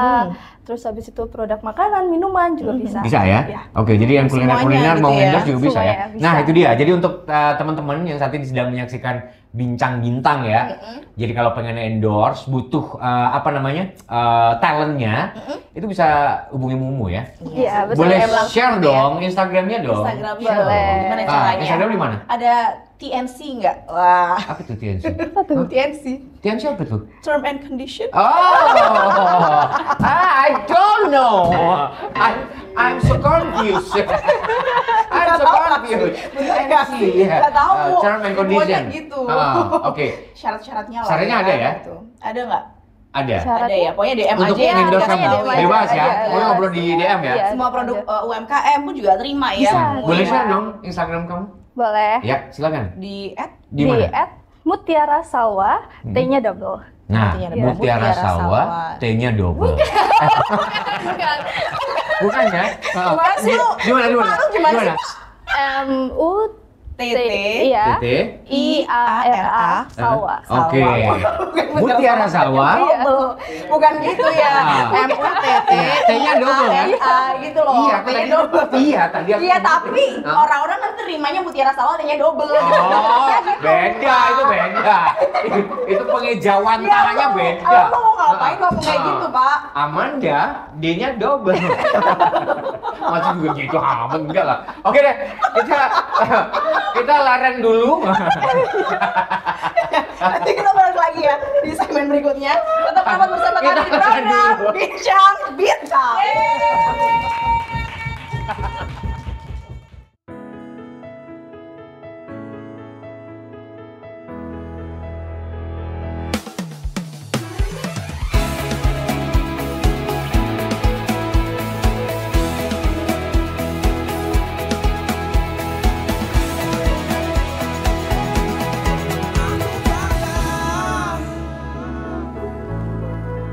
S3: terus habis itu produk makanan, minuman juga bisa.
S2: Bisa ya?
S3: Iya.
S2: Oke, jadi yang
S1: Semuanya
S2: kuliner-kuliner
S1: gitu
S2: mau
S1: ya?
S2: endorse juga bisa ya?
S3: Semuanya bisa.
S2: Nah, itu dia. Jadi untuk teman-teman yang saat ini sedang menyaksikan Bincang Bintang ya. Jadi kalau pengen endorse, butuh talentnya, itu bisa hubungi Mumu ya.
S3: Iya, betul.
S2: Boleh
S1: langsung
S2: share
S1: gitu ya.
S2: dong Instagramnya dong.
S1: Instagramnya
S2: Share
S3: boleh.
S2: dong.
S1: Gimana caranya?
S2: Instagram di mana?
S1: Ada TNC nggak? Wah,
S2: Apa tuh TNC?
S3: Apa tuh?
S1: TNC,
S2: TNC apa tuh?
S1: Term and Condition.
S2: Oh, I don't know. I'm so confused. I'm so confused. TNC, ya.
S1: Nggak tahu.
S2: Term and condition.
S1: Pokoknya gitu.
S2: Oke.
S1: Syarat-syaratnya lah.
S2: Syaratnya ada ya?
S1: Gitu. Ada nggak?
S2: Ada.
S1: Ada ya. Pokoknya DM
S2: Untuk
S1: aja ya.
S2: endorse
S1: dikasih
S2: kamu
S1: DM aja.
S2: bebas ya.
S3: Iya,
S2: Mau
S3: iya.
S2: ngobrol di DM ya.
S3: Iya.
S1: Semua produk UMKM pun juga terima ya.
S3: Bisa.
S2: Boleh
S3: Iya.
S2: share dong Instagram kamu?
S3: Boleh.
S2: Ya, silakan.
S1: Di
S2: Di mana?
S3: @Mutiara Sawah, T-nya double.
S2: Nah,
S1: Mutiara
S2: Mutiara
S1: Sawah.
S2: Sawah, T-nya double. Bukan ya?
S1: Gimana sih lu?
S2: Gimana?
S1: Lu gimana sih?
S3: MU Iya.
S2: TT.
S3: IARA Salwa.
S2: Oke. Mutiara Salwa.
S1: Bukan gitu ya. MUTT.
S2: T-nya double kan?
S1: Gitu loh.
S2: Iya, tadi double. Iya, tadi aku.
S1: Iya, tapi orang-orang kan terimanya Mutiara Salwa T-nya double.
S2: Oh, beda, itu beda. Itu pengejauhan tangannya beda.
S1: Aku mau ngapain ngomong kayak gitu, Pak?
S2: Amanda, D-nya double. Masih juga gitu aman, enggak lah. Oke deh, kita larang dulu.
S1: Nanti kita balik lagi ya di segmen berikutnya. Tetap rapat bersama kami di program Bincang Bintang.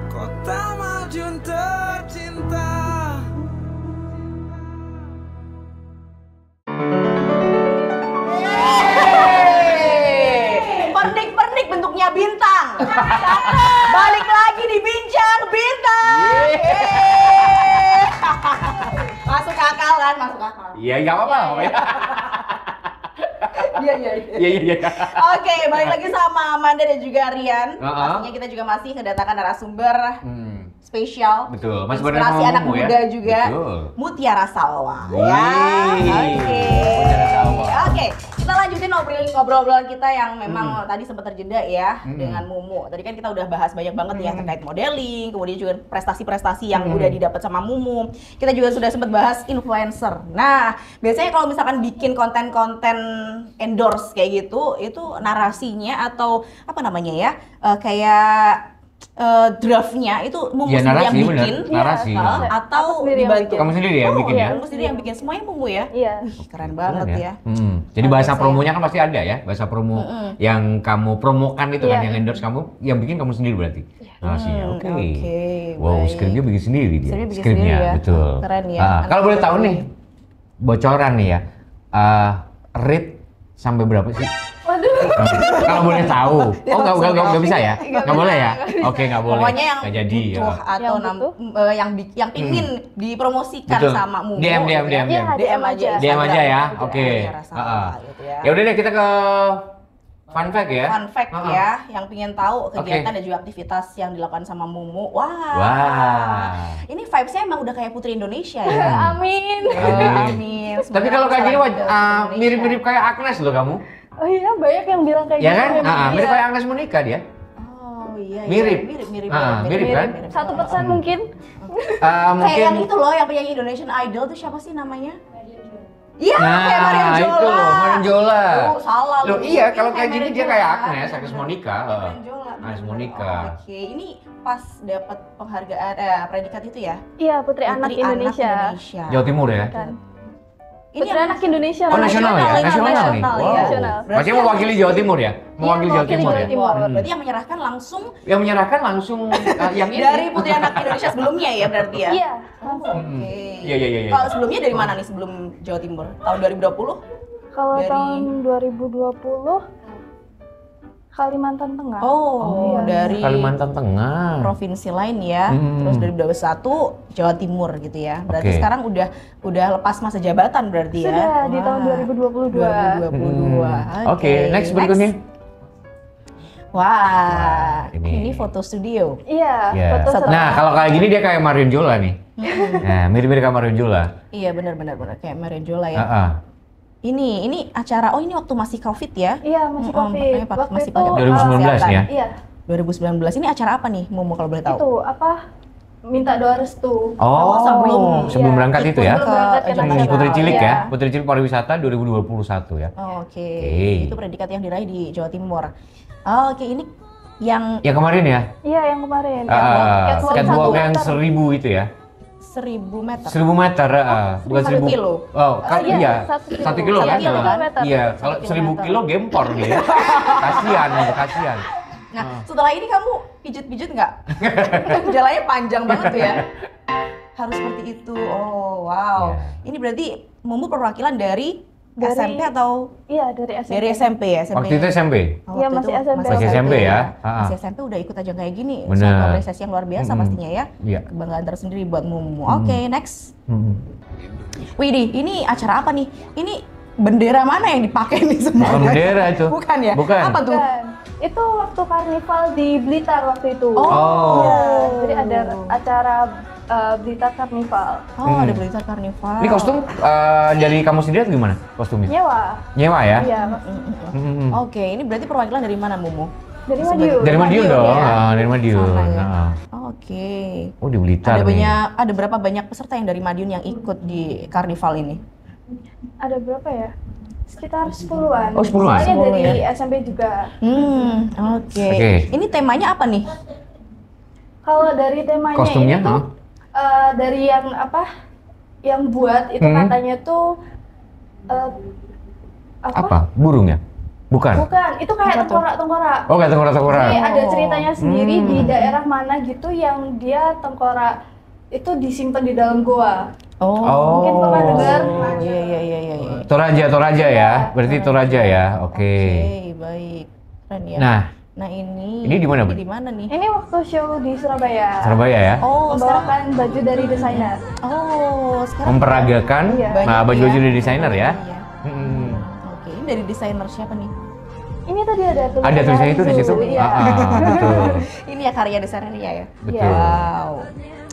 S5: Kota Madiun tercinta.
S1: Pernik-pernik bentuknya bintang. Balik lagi di Bincang Bintang. Masuk akal kan? Masuk akal.
S2: Iya, enggak apa-apa.
S1: Iya.
S2: Iya.
S1: Oke, balik lagi sama Amanda dan juga Rian.
S2: Uh-huh.
S1: Pastinya kita juga masih kedatangan narasumber spesial.
S2: Betul, masih
S1: inspirasi
S2: bersama
S1: anak
S2: Mumu ya?
S1: muda juga.
S2: Betul.
S1: Mutiara Salwa.
S2: Wih,
S1: Ya. Oke.
S2: Mutiara Salwa.
S1: Oke, kita lanjutin ngobrol-ngobrolan kita yang memang tadi sempat terjeda ya dengan Mumu. Tadi kan kita udah bahas banyak banget ya terkait modeling, kemudian juga prestasi-prestasi yang udah didapat sama Mumu. Kita juga sudah sempat bahas influencer. Nah, biasanya kalau misalkan bikin konten-konten endorse kayak gitu, itu narasinya atau apa namanya ya, kayak draftnya itu Mumu
S2: Ya,
S1: sendiri
S2: narasi,
S1: yang bikin,
S2: bener. Narasi.
S1: atau
S3: Aku sendiri yang
S1: dibantu?
S3: bikin.
S2: Kamu sendiri ya bikin ya?
S1: Mumu sendiri yang bikin, semuanya Mumu ya?
S3: Iya.
S1: Keren banget ya.
S2: Jadi bahasa
S1: Bagus ya.
S2: promonya kan pasti ada ya, bahasa promo yang kamu promokan itu kan,
S3: Iya.
S2: yang endorse kamu, yang bikin kamu sendiri berarti. Narasinya, oke. Wow,
S1: baik.
S2: skripnya bikin sendiri dia.
S1: Skripnya bikin
S2: Skripnya,
S1: sendiri ya.
S2: betul.
S1: Keren ya.
S2: Ah, kalau boleh
S1: Anak
S2: tahu
S1: muda
S2: nih,
S1: ini.
S2: bocoran nih ya, rate sampai berapa sih?
S3: Waduh.
S2: Kalau boleh tahu. Oh, nggak bisa ya? Nggak boleh ya? Oke, nggak boleh.
S1: Pokoknya yang
S2: Nggak jadi ya.
S1: butuh atau
S3: Yang butuh?
S1: yang pingin dipromosikan
S2: Betul.
S1: sama Mumu.
S2: DM.
S3: Iya,
S1: DM aja.
S2: DM aja ya,
S1: Instagram.
S2: oke.
S1: Mutiara Salwa gitu ya.
S2: Ya udah deh, kita ke fun fact ya.
S1: Fun fact ya, yang pingin tahu kegiatan dan juga aktivitas yang dilakukan sama Mumu.
S2: Wah.
S1: Ini vibes-nya emang udah kayak Putri Indonesia ya.
S3: Amin.
S1: Amin.
S2: Tapi kalau kayak gini mirip-mirip kayak Agnes loh kamu.
S3: Oh iya, banyak yang bilang kayak
S2: Ya
S3: gitu.
S2: kan? Mirip kayak Agnes Monica dia.
S1: Oh iya.
S2: Mirip. Mirip kan?
S3: 1% mungkin.
S1: Kayak
S2: Mungkin.
S1: yang itu loh, yang penyanyi Indonesian Idol tuh siapa sih namanya? Iya,
S2: Nah,
S1: kayak Mariam Jola.
S2: itu loh, Mariam Jola.
S1: Oh, salah.
S2: Loh iya, kalau kayak gini
S1: Mariam
S2: dia
S1: Jola.
S2: kayak Agnes Monica.
S1: Mariam Jola.
S2: Agnes Monica.
S1: Oke, ini pas dapat penghargaan predikat itu ya?
S3: Iya, Putri Anak Indonesia.
S2: Jawa Timur ya?
S3: Kan.
S1: Ini
S3: Putri Anak Indonesia.
S2: Oh, nasional ya? Nasional nih.
S1: nasional
S2: Wow.
S1: ya.
S3: Nasional.
S2: Maksudnya mewakili Jawa Timur ya? Mewakili Jawa
S3: mewakili
S2: Timur
S3: Jawa
S2: ya?
S3: Timur.
S1: Berarti yang menyerahkan langsung
S2: Yang menyerahkan langsung yang ini.
S1: dari Putri Anak Indonesia sebelumnya ya berarti ya?
S3: Iya.
S1: Oke.
S2: Iya.
S1: Kalau sebelumnya dari mana nih sebelum Jawa Timur? Tahun 2020?
S3: Kalau
S1: Dari-
S3: tahun 2020 Kalimantan Tengah.
S1: Oh,
S3: iya.
S1: dari
S2: Kalimantan Tengah.
S1: provinsi lain ya.
S2: Hmm.
S1: Terus 2021 Jawa Timur gitu ya. Berarti
S2: Oke.
S1: sekarang udah lepas masa jabatan berarti ya.
S3: Sudah di
S1: Wah,
S3: tahun 2022.
S1: 2022.
S2: Oke, next berikutnya.
S1: Wah,
S2: ini.
S1: ini foto studio.
S3: Iya,
S2: Ya.
S3: foto setelah.
S2: Nah, kalau kayak gini dia kayak Marion Jola nih. Nah, mirip-mirip kayak Marion Jola.
S1: Iya benar kayak Marion Jola ya.
S2: Heeh.
S1: Ini acara, oh ini waktu masih COVID ya?
S3: Iya, masih Covid.
S1: makanya
S3: Waktu
S1: masih
S3: itu
S1: pakai
S2: 2019 ya?
S3: Iya,
S1: 2019 ini acara apa nih, Mumu kalau boleh tahu?
S3: itu apa? Minta doa restu.
S2: Oh,
S1: sebelum-
S2: sebelum
S3: iya.
S2: berangkat itu ya?
S3: Sebelum berangkat ke
S1: Jakarta.
S3: nasional.
S2: Putri Cilik
S3: Iya.
S2: ya? Putri Cilik Pariwisata 2021 ya?
S1: Oh, Oke,
S2: Oke.
S1: itu predikat yang diraih di Jawa Timur. Oh, Oke, ini yang
S2: Yang kemarin ya?
S3: Iya, yang kemarin.
S2: Catwalk
S3: Catwalk
S2: yang
S3: 1 meter.
S2: 1000 itu ya?
S1: 1000 meter.
S2: 1000 meter, bukan
S1: 1
S2: 1000
S1: kilo.
S2: Oh, kan
S3: iya,
S2: iya.
S3: 1
S2: 1 kilo kan?
S3: 1 kilometer.
S2: Iya, kalau 1000 kilo gempor dia. Kasihan, kasihan.
S1: Nah, setelah ini kamu pijit-pijit nggak? Jalannya panjang banget tuh ya. Harus seperti itu. Oh, wow.
S2: Iya.
S1: Ini berarti Mumu perwakilan dari SMP atau?
S3: Iya, dari SMP.
S1: Dari SMP ya? SMP.
S2: Waktu itu SMP?
S3: Iya, masih SMP.
S1: Masih
S2: SMP ya?
S1: Masih SMP udah ikut ajang kayak gini.
S2: Bener.
S1: Suatu apresiasi yang luar biasa pastinya ya.
S2: Iya.
S1: Kebanggaan tersendiri buat Mumu. Oke, next. Widih, ini acara apa nih? Ini bendera mana yang dipakai nih semua?
S2: Bukan bendera itu.
S1: Bukan ya?
S2: Bukan.
S1: Apa tuh?
S3: Bukan. Itu waktu karnival di Blitar waktu itu.
S2: Oh.
S3: Iya, jadi ada acara Blitar Karnival.
S1: Oh, ada Blitar Karnival.
S2: Ini kostum dari kamu sendiri atau gimana kostumnya?
S3: Nyewa.
S2: Nyewa ya?
S3: Iya.
S1: Oke, ini berarti perwakilan dari mana, Mumu?
S3: Dari Madiun.
S2: Dari Madiun dong,
S1: ya?
S2: dari Madiun.
S1: Sana ya.
S2: Nah.
S1: Oke.
S2: Oh di Blitar
S1: Ada
S2: nih.
S1: ada berapa banyak peserta yang dari Madiun yang ikut di karnival ini?
S3: Ada berapa ya? Sekitar 10-an.
S2: Oh, 10-an.
S3: Soalnya dari
S1: 10 ya?
S3: SMP juga.
S1: Oke.
S2: Oke.
S1: Ini temanya apa nih?
S3: Kalau dari temanya
S2: Kostumnya,
S3: ini tuh dari yang apa? Yang buat itu katanya tuh
S2: Apa? Burung ya? Bukan.
S3: Bukan, itu kayak tengkorak-tengkorak.
S2: Oh, kayak tengkorak-tengkorak.
S3: Jadi ada ceritanya sendiri di daerah mana gitu yang dia tengkorak itu disimpan di dalam goa.
S2: Oh.
S3: Mungkin pernah dengar.
S1: Iya.
S2: Toraja ya. Berarti Toraja ya. Oke.
S1: Oke, baik. Keren ya. Nah ini
S2: di mana, Bu?
S1: Di mana nih?
S3: Ini waktu show di Surabaya.
S2: Surabaya ya.
S1: Oh, sekarang
S3: Membawakan baju dari desainer.
S1: sekarang
S2: Memperagakan
S3: Iya.
S2: baju-baju dari desainer ya.
S1: Iya.
S2: Mm-mm.
S1: Oke, ini dari desainer siapa nih?
S3: Ini tadi ada tulisan.
S2: Ada tulisannya itu di situ.
S3: Iya.
S2: Betul.
S1: Ini ya karya desainernya ya.
S2: Betul.
S1: Wow.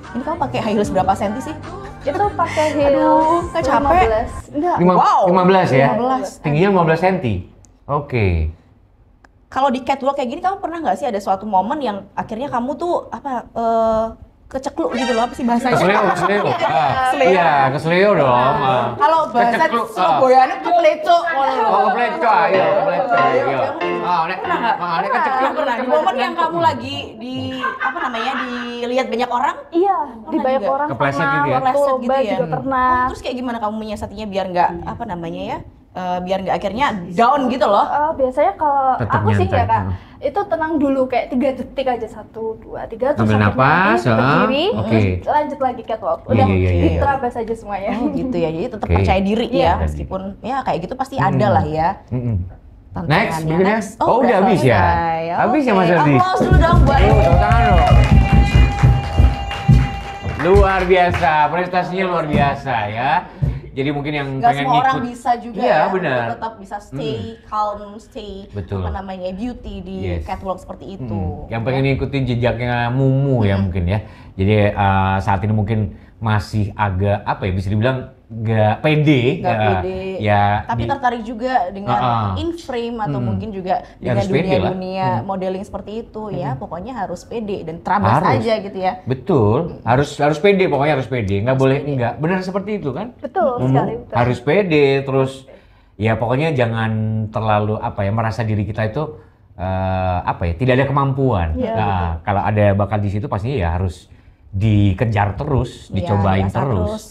S1: Ini kamu pakai high heels berapa senti sih?
S3: Itu pakai
S1: Aduh,
S3: heels
S1: nggak capek?
S3: 15. Enggak.
S1: Wow.
S2: 15 ya.
S1: 15.
S2: Tingginya 15 cm. Oke.
S1: Kalau di catwalk kayak gini, kamu pernah nggak sih ada suatu momen yang akhirnya kamu tuh kecekluk gitu loh, apa sih bahasanya?
S2: Kesleo.
S1: Kesleo.
S2: Iya, kesleo dong.
S1: Kalau bahasa
S2: Kecekluk,
S1: Surabayanya keplecok.
S2: Oh, keplecok. Iya, keplecok. Iya. Nek.
S1: Pernah nggak?
S2: Nek kecekluk.
S1: Pernah. Di momen yang kamu lagi dilihat banyak orang,
S3: Iya, di banyak
S1: juga.
S3: orang
S2: Kepleset
S3: pernah,
S2: gitu ya?
S3: waktu
S1: Kepleset
S3: lomba
S1: gitu ya?
S3: juga pernah.
S1: terus kayak gimana kamu menyiasatinya biar nggak biar nggak akhirnya down gitu loh?
S3: Biasanya kalau
S2: Tetap
S3: aku sih
S2: nyantai.
S3: ya Kak, itu tenang dulu kayak 3 detik aja, 1, 2, 3 terus
S2: Ambil
S3: akhirnya
S2: napas,
S3: ke kiri,
S2: oke.
S3: lanjut lagi catwalk.
S2: Iya,
S3: Udah
S2: iya, iya.
S3: diterabas aja semuanya.
S1: Oh gitu ya, jadi tetap
S2: Oke.
S1: percaya diri
S3: Iya.
S1: ya, meskipun ya kayak gitu pasti ada lah ya.
S2: Next,
S1: tantangannya.
S2: mungkin ya? Oh, udah habis ya?
S1: selesai.
S2: Habis ya,
S1: Oke.
S2: Mas Ardi?
S1: Applause dulu dong buat
S2: Tepuk tangan dong. Luar biasa, prestasinya luar biasa ya. Jadi mungkin yang
S1: nggak
S2: pengen
S1: semua
S2: ngikut.
S1: orang bisa juga
S2: Iya,
S1: ya,
S2: benar.
S1: untuk tetap bisa stay calm, stay
S2: Betul.
S1: beauty di
S2: Yes.
S1: catwalk seperti itu.
S2: Yang pengen ngikutin jejaknya Mumu ya mungkin ya. Jadi saat ini mungkin masih agak apa ya, bisa dibilang nggak pede.
S1: Nggak pede.
S2: Ya,
S1: Tapi tertarik juga dengan in frame atau mungkin juga
S2: Ya,
S1: dengan
S2: harus pede lah.
S1: dunia modeling seperti itu ya. Pokoknya harus pede dan terabas
S2: Harus.
S1: aja gitu ya.
S2: Betul, harus pede, pokoknya harus pede. Nggak boleh enggak. Benar seperti itu kan?
S3: Betul
S2: Mumu
S3: sekali. Betul.
S2: harus pede, terus ya pokoknya jangan terlalu apa ya, merasa diri kita itu apa ya, tidak ada kemampuan.
S3: Iya,
S2: Nah, kalau ada bakat di situ pastinya ya harus dikejar terus,
S1: Iya,
S2: dicobain
S1: diasah
S2: terus.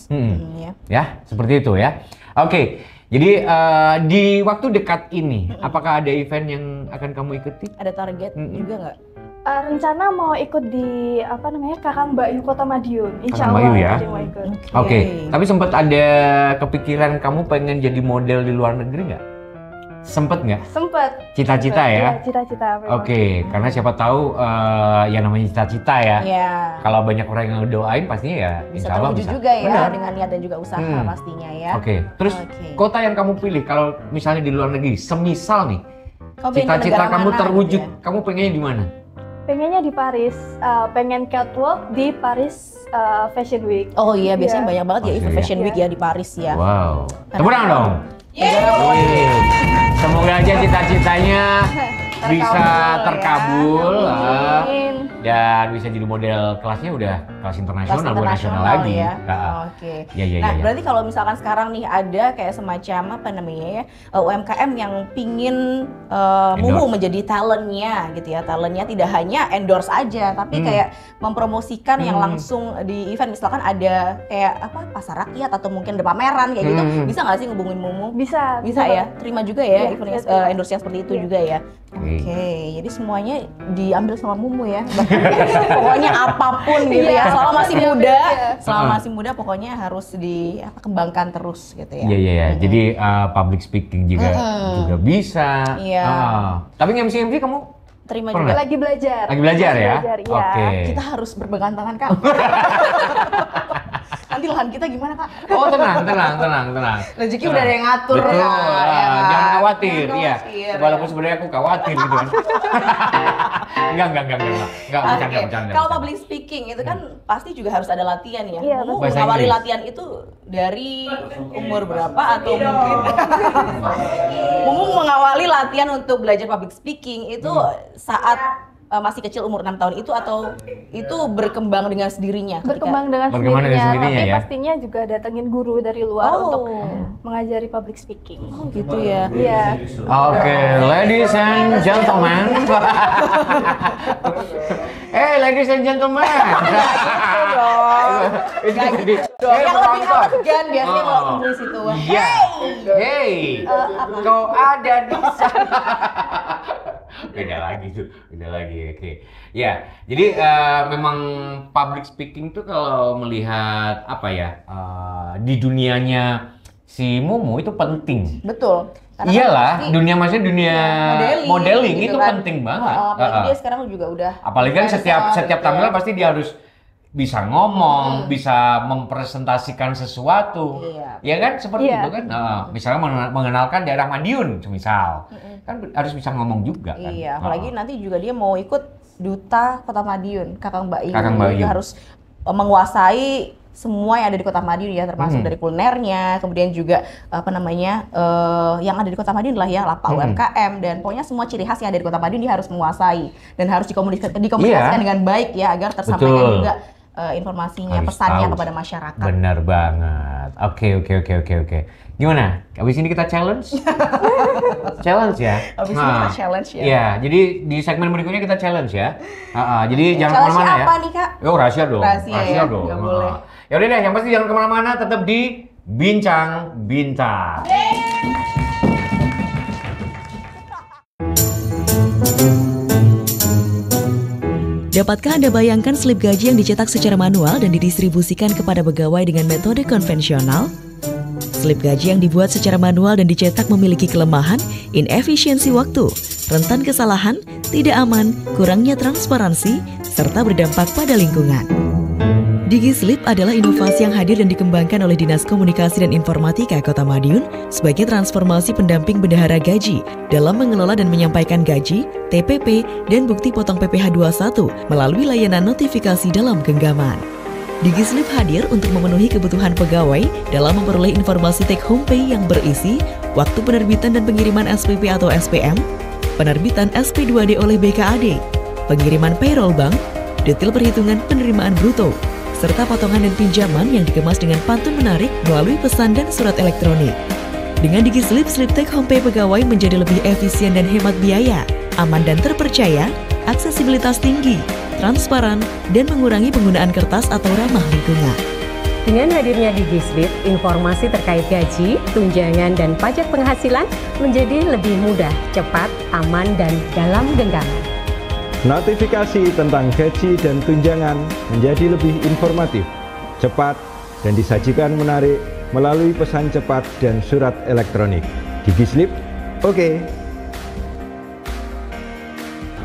S1: Ya.
S2: Ya, seperti itu ya. Oke, jadi di waktu dekat ini, apakah ada event yang akan kamu ikuti?
S1: Ada target juga nggak?
S3: Rencana mau ikut di apa namanya Kakang Bayu Kota Madiun. Insya
S2: Kakang
S3: Allah
S2: Bayu ya?
S3: nanti mau ikut.
S2: Oke, tapi sempat ada kepikiran kamu pengen jadi model di luar negeri nggak? Sempet nggak?
S3: Sempet.
S2: Cita-cita ya?
S3: Iya, cita-cita memang.
S2: Oke, karena siapa tahu ya namanya cita-cita ya.
S1: Iya.
S2: Kalau banyak orang yang ngedoain pastinya ya
S1: Bisa
S2: insya Allah
S1: terwujud
S2: bisa.
S1: juga ya
S2: Benar.
S1: dengan niat dan juga usaha pastinya ya.
S2: Oke, terus
S1: Oke.
S2: kota yang kamu pilih kalau misalnya di luar negeri, semisal nih
S1: Kamu pengen ke
S2: cita-cita
S1: negara
S2: kamu
S1: mana
S2: terwujud,
S1: gitu ya?
S2: kamu pengennya di mana?
S3: Pengennya di Paris, pengen catwalk di Paris Fashion Week.
S1: Oh iya, biasanya
S3: Iya.
S1: banyak banget ya
S2: Oh,
S1: event
S2: iya.
S1: Fashion Week ya di Paris ya.
S2: Wow, tepuk tangan dong.
S1: Yeay.
S2: Semoga aja cita-citanya bisa terkabul
S3: Amin.
S2: dan bisa jadi model kelasnya udah kelas internasional, bukan nasional lagi.
S1: ya.
S2: Nah,
S1: Oke.
S2: Ya, ya,
S1: Nah,
S2: ya, ya.
S1: berarti kalau misalkan sekarang nih ada kayak semacam apa namanya ya, UMKM yang pingin Mumu
S2: Endorse.
S1: menjadi talentnya gitu ya. Talentnya tidak hanya endorse aja, tapi kayak mempromosikan yang langsung di event. Misalkan ada kayak apa pasar rakyat atau mungkin ada pameran kayak gitu. Bisa nggak sih ngubungin Mumu?
S3: Bisa
S1: Bisa ya, terima juga ya
S3: Iya,
S1: event
S3: bisa.
S1: endorse yang seperti itu
S3: Iya.
S1: juga ya. Oke, jadi semuanya diambil sama Mumu ya. Pokoknya apapun gitu ya. Selama masih muda pokoknya harus dikembangkan terus gitu ya.
S2: Iya. Jadi public speaking juga bisa.
S1: Iya.
S2: Tapi MC kamu
S1: terima
S2: pernah?
S1: juga.
S3: Lagi belajar.
S2: Lagi belajar ya?
S3: Iya.
S2: Oke.
S1: Kita harus berpegangan tangan, Kak. Nanti lahan kita gimana, Kak?
S2: Oh, tenang.
S1: Rezeki udah ada yang ngatur.
S2: Betul.
S1: Ya,
S2: Jangan khawatir,
S1: Jangan
S2: iya.
S1: khawatir,
S2: Walaupun sebenarnya aku khawatir gitu kan. Enggak, bercanda.
S1: Kalau public speaking itu kan pasti juga harus ada latihan ya.
S3: Iya,
S1: Kamu
S2: Bahasa
S1: mengawali
S2: Inggris.
S1: latihan itu dari umur berapa atau mungkin Mumu mengawali latihan untuk belajar public speaking itu saat masih kecil umur 6 tahun itu atau itu berkembang dengan sendirinya?
S3: Berkembang dengan
S2: Berkembang dengan
S3: sendirinya,
S2: sendirinya
S3: tapi
S2: ya?
S3: pastinya juga datengin guru dari luar
S1: Oh.
S3: untuk mengajari public speaking.
S1: Oh gitu ya.
S3: Iya.
S2: Oke, ladies and gentlemen. Ladies and gentlemen. Itu jadi
S1: Yang lebih elegan biasanya kalau Inggris itu.
S2: Iya. Hey, kau ada di sana. Beda lagi. Oke. Ya, jadi memang public speaking tuh kalau melihat apa ya di dunianya si Mumu itu penting.
S1: Betul. Karena
S2: Iyalah,
S1: kan pasti
S2: dunia maksudnya dunia modeling
S1: gitu
S2: itu
S1: kan.
S2: penting banget.
S1: Apalagi dia sekarang juga udah.
S2: Apalagi kan setiap
S1: gitu
S2: tampilan
S1: ya.
S2: pasti dia harus bisa ngomong, bisa mempresentasikan sesuatu.
S1: Iya.
S2: Ya kan seperti
S3: Iya.
S2: itu kan. Misalnya mengenalkan daerah Madiun, misal. Kan harus bisa ngomong juga kan.
S1: Iya, apalagi nanti juga dia mau ikut duta Kota Madiun, Kakang Mbak Iyu.
S2: Kakang Mbak Iyu.
S1: Dia harus menguasai semua yang ada di Kota Madiun ya, termasuk dari kulinernya, kemudian juga yang ada di Kota Madiun lah ya, lapak UMKM dan pokoknya semua ciri khas yang ada di Kota Madiun dia harus menguasai dan harus dikomunikasikan dengan baik ya agar tersampaikan
S2: Betul.
S1: juga informasinya,
S2: Harus
S1: pesannya
S2: tahu.
S1: kepada masyarakat.
S2: Benar banget. Oke. Gimana? Abis ini kita challenge? Challenge ya?
S1: Abis ini kita challenge ya?
S2: Iya, jadi di segmen berikutnya kita challenge ya. Jadi jangan
S1: Challenge
S2: kemana-mana ya.
S1: apa nih, Kak?
S2: Rahasia dong.
S1: Rahasia ya?
S2: dong.
S1: Nggak boleh.
S2: Ya udah deh, yang pasti jangan kemana-mana, tetap di Bincang Bintang.
S6: Dapatkah Anda bayangkan slip gaji yang dicetak secara manual dan didistribusikan kepada pegawai dengan metode konvensional? Slip gaji yang dibuat secara manual dan dicetak memiliki kelemahan, inefisiensi waktu, rentan kesalahan, tidak aman, kurangnya transparansi, serta berdampak pada lingkungan. DigiSlip adalah inovasi yang hadir dan dikembangkan oleh Dinas Komunikasi dan Informatika Kota Madiun sebagai transformasi pendamping bendahara gaji dalam mengelola dan menyampaikan gaji, TPP, dan bukti potong PPh 21 melalui layanan notifikasi dalam genggaman. DigiSlip hadir untuk memenuhi kebutuhan pegawai dalam memperoleh informasi take home pay yang berisi waktu penerbitan dan pengiriman SPP atau SPM, penerbitan SP2D oleh BKAD, pengiriman payroll bank, detail perhitungan penerimaan bruto, serta potongan dan pinjaman yang dikemas dengan pantun menarik melalui pesan dan surat elektronik. Dengan DigiSlip, slip take home pay pegawai menjadi lebih efisien dan hemat biaya, aman dan terpercaya, aksesibilitas tinggi, transparan, dan mengurangi penggunaan kertas atau ramah lingkungan.
S7: Dengan hadirnya DigiSlip, informasi terkait gaji, tunjangan, dan pajak penghasilan menjadi lebih mudah, cepat, aman, dan dalam genggaman.
S8: Notifikasi tentang gaji dan tunjangan menjadi lebih informatif, cepat, dan disajikan menarik melalui pesan cepat dan surat elektronik. DigiSlip, oke.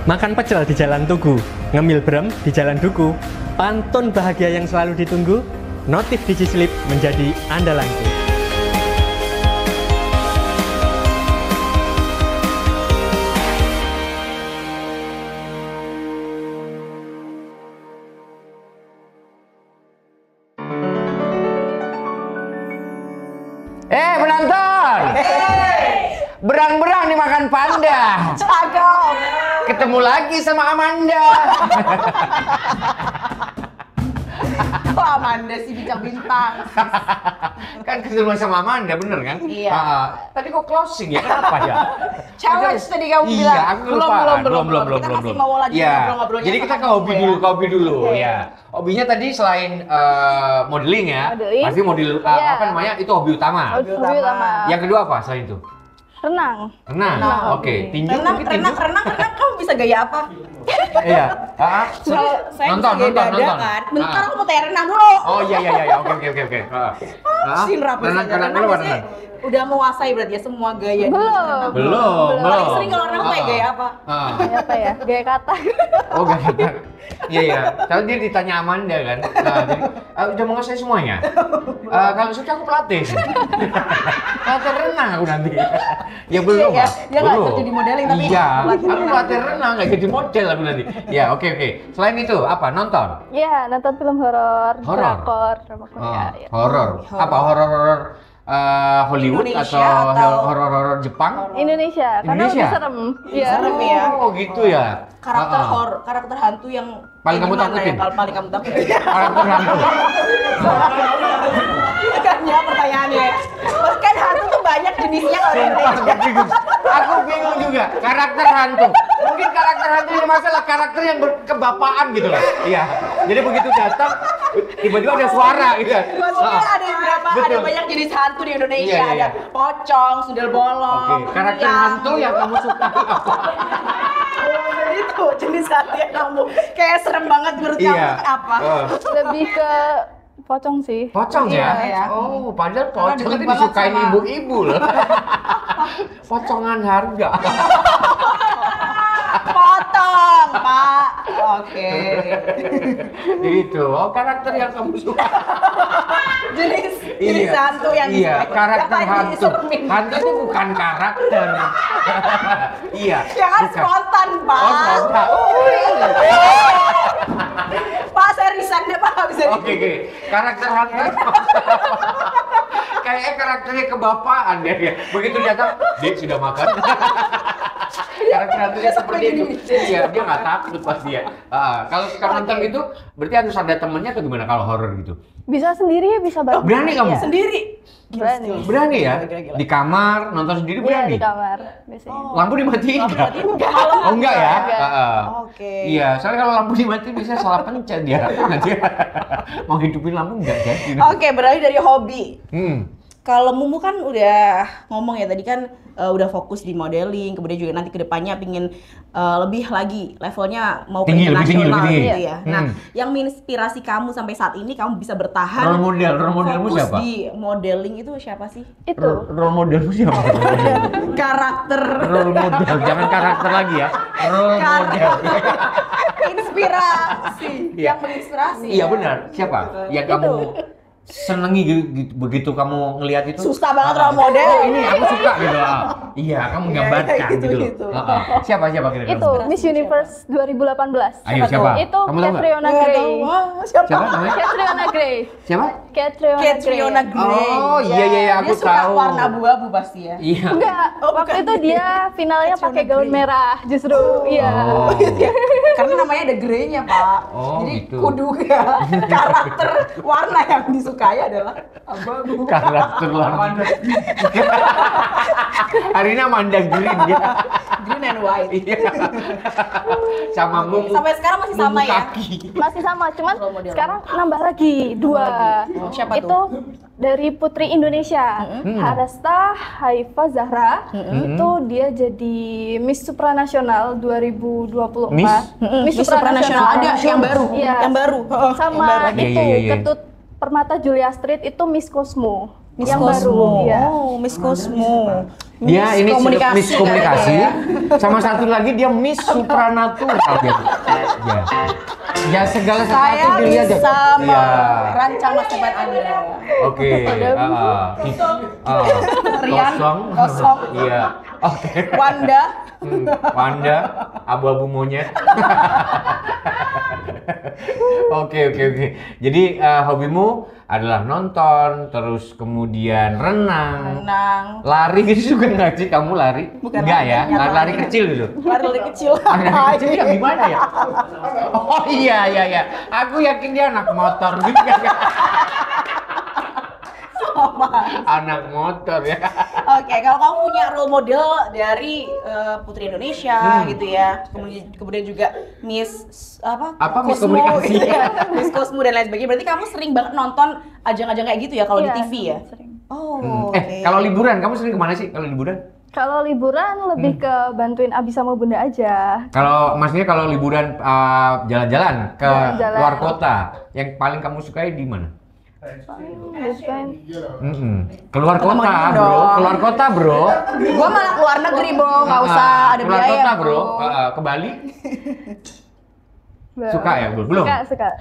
S9: Makan pecel di Jalan Tugu, ngemil brem di Jalan Duku, pantun bahagia yang selalu ditunggu, notif DigiSlip menjadi andalanku.
S2: Penonton! Berang-berang dimakan panda.
S1: Cakep.
S2: Ketemu lagi sama Amanda.
S1: Kok Amanda sih bintang-bintang?
S2: Kan ketemu sama Amanda, bener kan?
S1: Iya.
S2: Tadi kok closing ya? Kenapa ya?
S1: Challenge tadi kamu
S2: Iya,
S1: bilang.
S2: aku lupa.
S1: Belum. Kita masih mau lagi
S2: Iya.
S1: ngobrol-ngobrolnya.
S2: Jadi kita
S1: sama
S2: ke hobi
S1: kamu
S2: dulu,
S1: ya.
S2: ke hobi dulu. Ya. Hobinya tadi selain modeling ya.
S3: Modeling.
S2: Pasti model
S3: Iya.
S2: apa namanya? Itu hobi utama.
S3: Hobi utama.
S2: Yang kedua apa selain itu?
S3: Renang.
S2: Renang. Oke. Tinju mungkin tinju.
S1: Renang kamu bisa gaya apa?
S2: Iya.
S1: Saya
S2: Nonton.
S1: kan. Bentar aku mau tanya renang dulu.
S2: Oh iya. Oke. Renang dulu renang.
S1: Udah menguasai berarti ya semua gaya.
S2: Belum.
S1: Paling sering kalau renang kayak gaya apa?
S3: Gaya apa ya? Gaya kata.
S2: Oh, gaya kata. Iya. Kalau dia ditanya Amanda kan. Jadi udah menguasai semuanya. Kalau suka aku pelatih. Pelatih renang aku nanti. Ya belum.
S1: Dia nggak kerja di modeling tapi.
S2: Iya. Aku pelatih renang nggak jadi model aku nanti. Ya oke. Selain itu apa? Nonton?
S3: Iya, nonton film horor. Drakor, drama Korea.
S2: Horor. Apa horor? Hollywood
S1: Indonesia
S2: atau horor Jepang?
S3: Indonesia. Karena lebih serem. Iya.
S1: Serem ya.
S2: Oh gitu ya.
S1: Karakter hantu yang
S2: paling kamu takutin?
S1: Paling kamu takutin.
S2: Karakter hantu.
S1: Kan ya pertanyaannya. Kan hantu tuh banyak jenisnya kalau di Indonesia.
S2: Aku bingung juga. Karakter hantu. Mungkin karakter hantu ini masalah karakter yang kebapaan gitu loh. Iya. Jadi begitu datang tiba-tiba ada suara gitu.
S1: Maksudnya ada banyak jenis hantu di Indonesia.
S2: Iya.
S1: Ada pocong, sundel bolong.
S2: Oke. Karakter hantu yang kamu suka apa?
S1: Itu jenis hantu yang kamu kayak serem banget menurut kamu apa?
S3: Lebih ke pocong sih.
S2: Pocong ya?
S1: Iya.
S2: Oh, padahal pocong itu disukain ibu-ibu loh. Pocongan harga.
S1: Potong, Pak. Oke.
S2: Itu. Oh, karakter yang kamu suka.
S1: Jenis hantu yang
S2: karakter hantu. Hantu itu bukan karakter. Iya.
S1: Ya kan spontan, Pak.
S2: Oh, spontan.
S1: Pak, saya resign deh, Pak. Bisa.
S2: Oke. Karakter hantu. Kayaknya karakternya kebapaan ya. Begitu datang, Dek sudah makan. Karakter hantunya seperti itu. Iya, dia nggak takut pasti ya. Kalau sekarang nonton gitu, berarti harus ada temennya atau gimana kalau horor gitu?
S3: Bisa sendiri, bisa bareng.
S2: Berani kamu?
S1: Sendiri?
S2: Berani ya? Di kamar, nonton sendiri berani?
S3: Iya, di kamar biasanya.
S2: Lampu dimatiin nggak? Oh enggak ya?
S1: Oke.
S2: Iya, soalnya kalau lampu dimatiin bisa salah pencet dia. Nanti mau hidupin lampu nggak jadi.
S1: Oke, beralih dari hobi. Kalau Mumu kan udah ngomong ya tadi kan udah fokus di modeling, kemudian juga nanti kedepannya pingin lebih lagi levelnya mau ke internasional gitu ya. Nah, yang menginspirasi kamu sampai saat ini kamu bisa bertahan.
S2: Role modelmu
S1: fokus
S2: siapa?
S1: di modeling itu siapa sih?
S3: Itu.
S2: Role modelmu siapa?
S1: Karakter.
S2: Role model, jangan karakter lagi ya. Role model.
S1: Inspirasi. Yang menginspirasi.
S2: Iya benar. Siapa? Yang kamu senengi gitu, begitu kamu ngelihat itu?
S1: Susah banget role model.
S2: Oh, ini aku suka gitu. Iya, kamu gambarkan gitu. Siapa kira-kira?
S3: Itu Miss Universe 2018.
S2: Ayo siapa?
S3: Itu
S2: Kamu tahu nggak?
S3: Catriona Gray.
S2: Siapa namanya?
S3: Catriona Gray.
S2: Siapa?
S3: Catriona Gray.
S2: Oh iya aku
S1: dia suka
S2: tahu.
S1: warna abu-abu pasti ya.
S2: Iya.
S3: Enggak, waktu itu dia finalnya pakai gaun merah justru. Iya.
S2: Oh.
S1: Karena namanya ada grey-nya, Pak.
S2: Oh,
S1: jadi
S2: gitu.
S1: kudu ya karakter warna yang disukai adalah abu-abu.
S2: Karakter warna. Hari ini Amanda Green ya.
S1: Green and white.
S2: Iya. Sama Mumu.
S1: Sampai sekarang masih sama ya?
S3: Masih sama, cuman sekarang nambah lagi 2.
S1: Siapa
S3: itu
S1: tuh?
S3: dari Putri Indonesia, Haresta Haifa Zahra. Itu dia jadi Miss Supranasional 2024.
S1: Miss Supranasional ada yang baru.
S3: Iya.
S1: Yang baru.
S3: Sama
S2: yang baru.
S3: itu
S2: Iya.
S3: Ketut Permata Julia Street itu Miss Cosmo.
S1: Miss
S3: yang
S1: Cosmo.
S3: baru. Iya.
S1: Oh, Miss Cosmo.
S2: Dia ini Miss Komunikasi.
S1: ya.
S2: Sama satu lagi dia Miss Supranatural dia. Ya segala
S1: Saya
S2: sesuatu dilihat
S1: bisa
S2: ya.
S1: merancang masa depan Anda.
S2: Oke.
S1: Rian, kosong.
S2: Iya. Oke.
S1: Wanda,
S2: abu-abu monyet. Oke. Jadi hobimu adalah nonton, terus kemudian renang. Lari gitu juga nggak sih? Kamu lari?
S1: Bukan
S2: enggak ya?
S1: lari.
S2: Lari kecil gitu.
S1: Lari kecil.
S2: Lari kecil ya gimana ya? Oh iya. Aku yakin dia anak motor gitu kan. Anak motor ya.
S1: Oke, kalau kamu punya role model dari Putri Indonesia gitu ya, kemudian juga Miss
S2: Miss
S1: Cosmo,
S2: Komunikasi
S1: gitu ya, Miss Cosmo dan lain sebagainya. Berarti kamu sering banget nonton ajang-ajang kayak gitu ya kalau di TV ya?
S3: Sering.
S1: Oh.
S2: Kalau liburan kamu sering kemana sih kalau liburan?
S3: Kalau liburan lebih ke bantuin Abi sama Bunda aja.
S2: Kalau maksudnya kalau liburan jalan-jalan ke
S3: Jalan-jalan.
S2: luar kota, yang paling kamu sukai di mana? Keluar
S1: Ketemu
S2: kota,
S1: dong.
S2: bro. Keluar kota, bro.
S1: Gua malah keluar negeri, Bro. Nggak usah ada
S2: keluar
S1: biaya.
S2: kota, bro. Ke Bali? Suka ya, belum?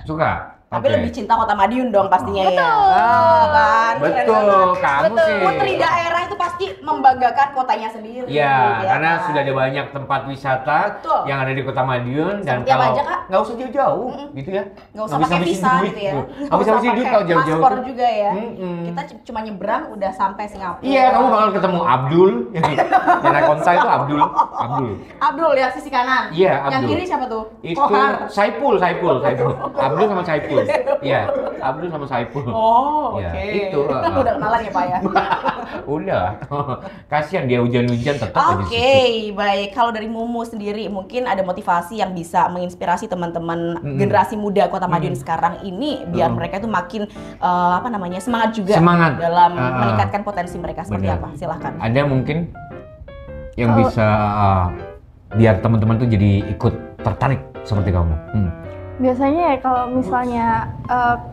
S2: Suka.
S1: Tapi
S2: Oke.
S1: lebih cinta Kota Madiun dong pastinya ya. Kan?
S2: Betul, kamu sih.
S1: Putri daerah itu pasti membanggakan kotanya sendiri.
S2: Iya,
S1: ya
S2: karena
S1: kan?
S2: sudah ada banyak tempat wisata
S1: Betul.
S2: yang ada di Kota Madiun dan
S1: Seperti apa
S2: kalau
S1: aja, Kak?
S2: nggak usah jauh-jauh, gitu ya.
S1: Nggak usah pakai
S2: habisin
S1: visa
S2: duit,
S1: gitu ya.
S2: Nggak usah habisin duit kalau jauh-jauh.
S1: Paspor
S2: tuh.
S1: juga ya.
S2: Mm-mm.
S1: Kita cuma nyebrang udah sampai Singapura.
S2: Iya, kamu bakal ketemu Abdul yang naik konsa itu Abdul.
S1: Abdul ya sisi kanan.
S2: Iya,
S1: Yang
S2: Abdul.
S1: kiri siapa tuh?
S2: Itu
S1: Kohar.
S2: Saipul. Abdul sama Saipul. Iya, Abdul sama Saipul.
S1: Oh,
S2: Ya,
S1: oke.
S2: itu,
S1: Udah kenalan ya, Pak ya?
S2: Udah. Kasihan dia hujan-hujan tetap aja
S1: Oke,
S2: situ.
S1: baik. Kalau dari Mumu sendiri mungkin ada motivasi yang bisa menginspirasi teman-teman generasi muda Kota Madiun sekarang ini biar mereka itu makin semangat juga dalam meningkatkan potensi mereka seperti
S2: Benar.
S1: apa? Silahkan.
S2: Ada mungkin yang bisa biar teman-teman tuh jadi ikut tertarik seperti kamu.
S3: Biasanya ya kalau misalnya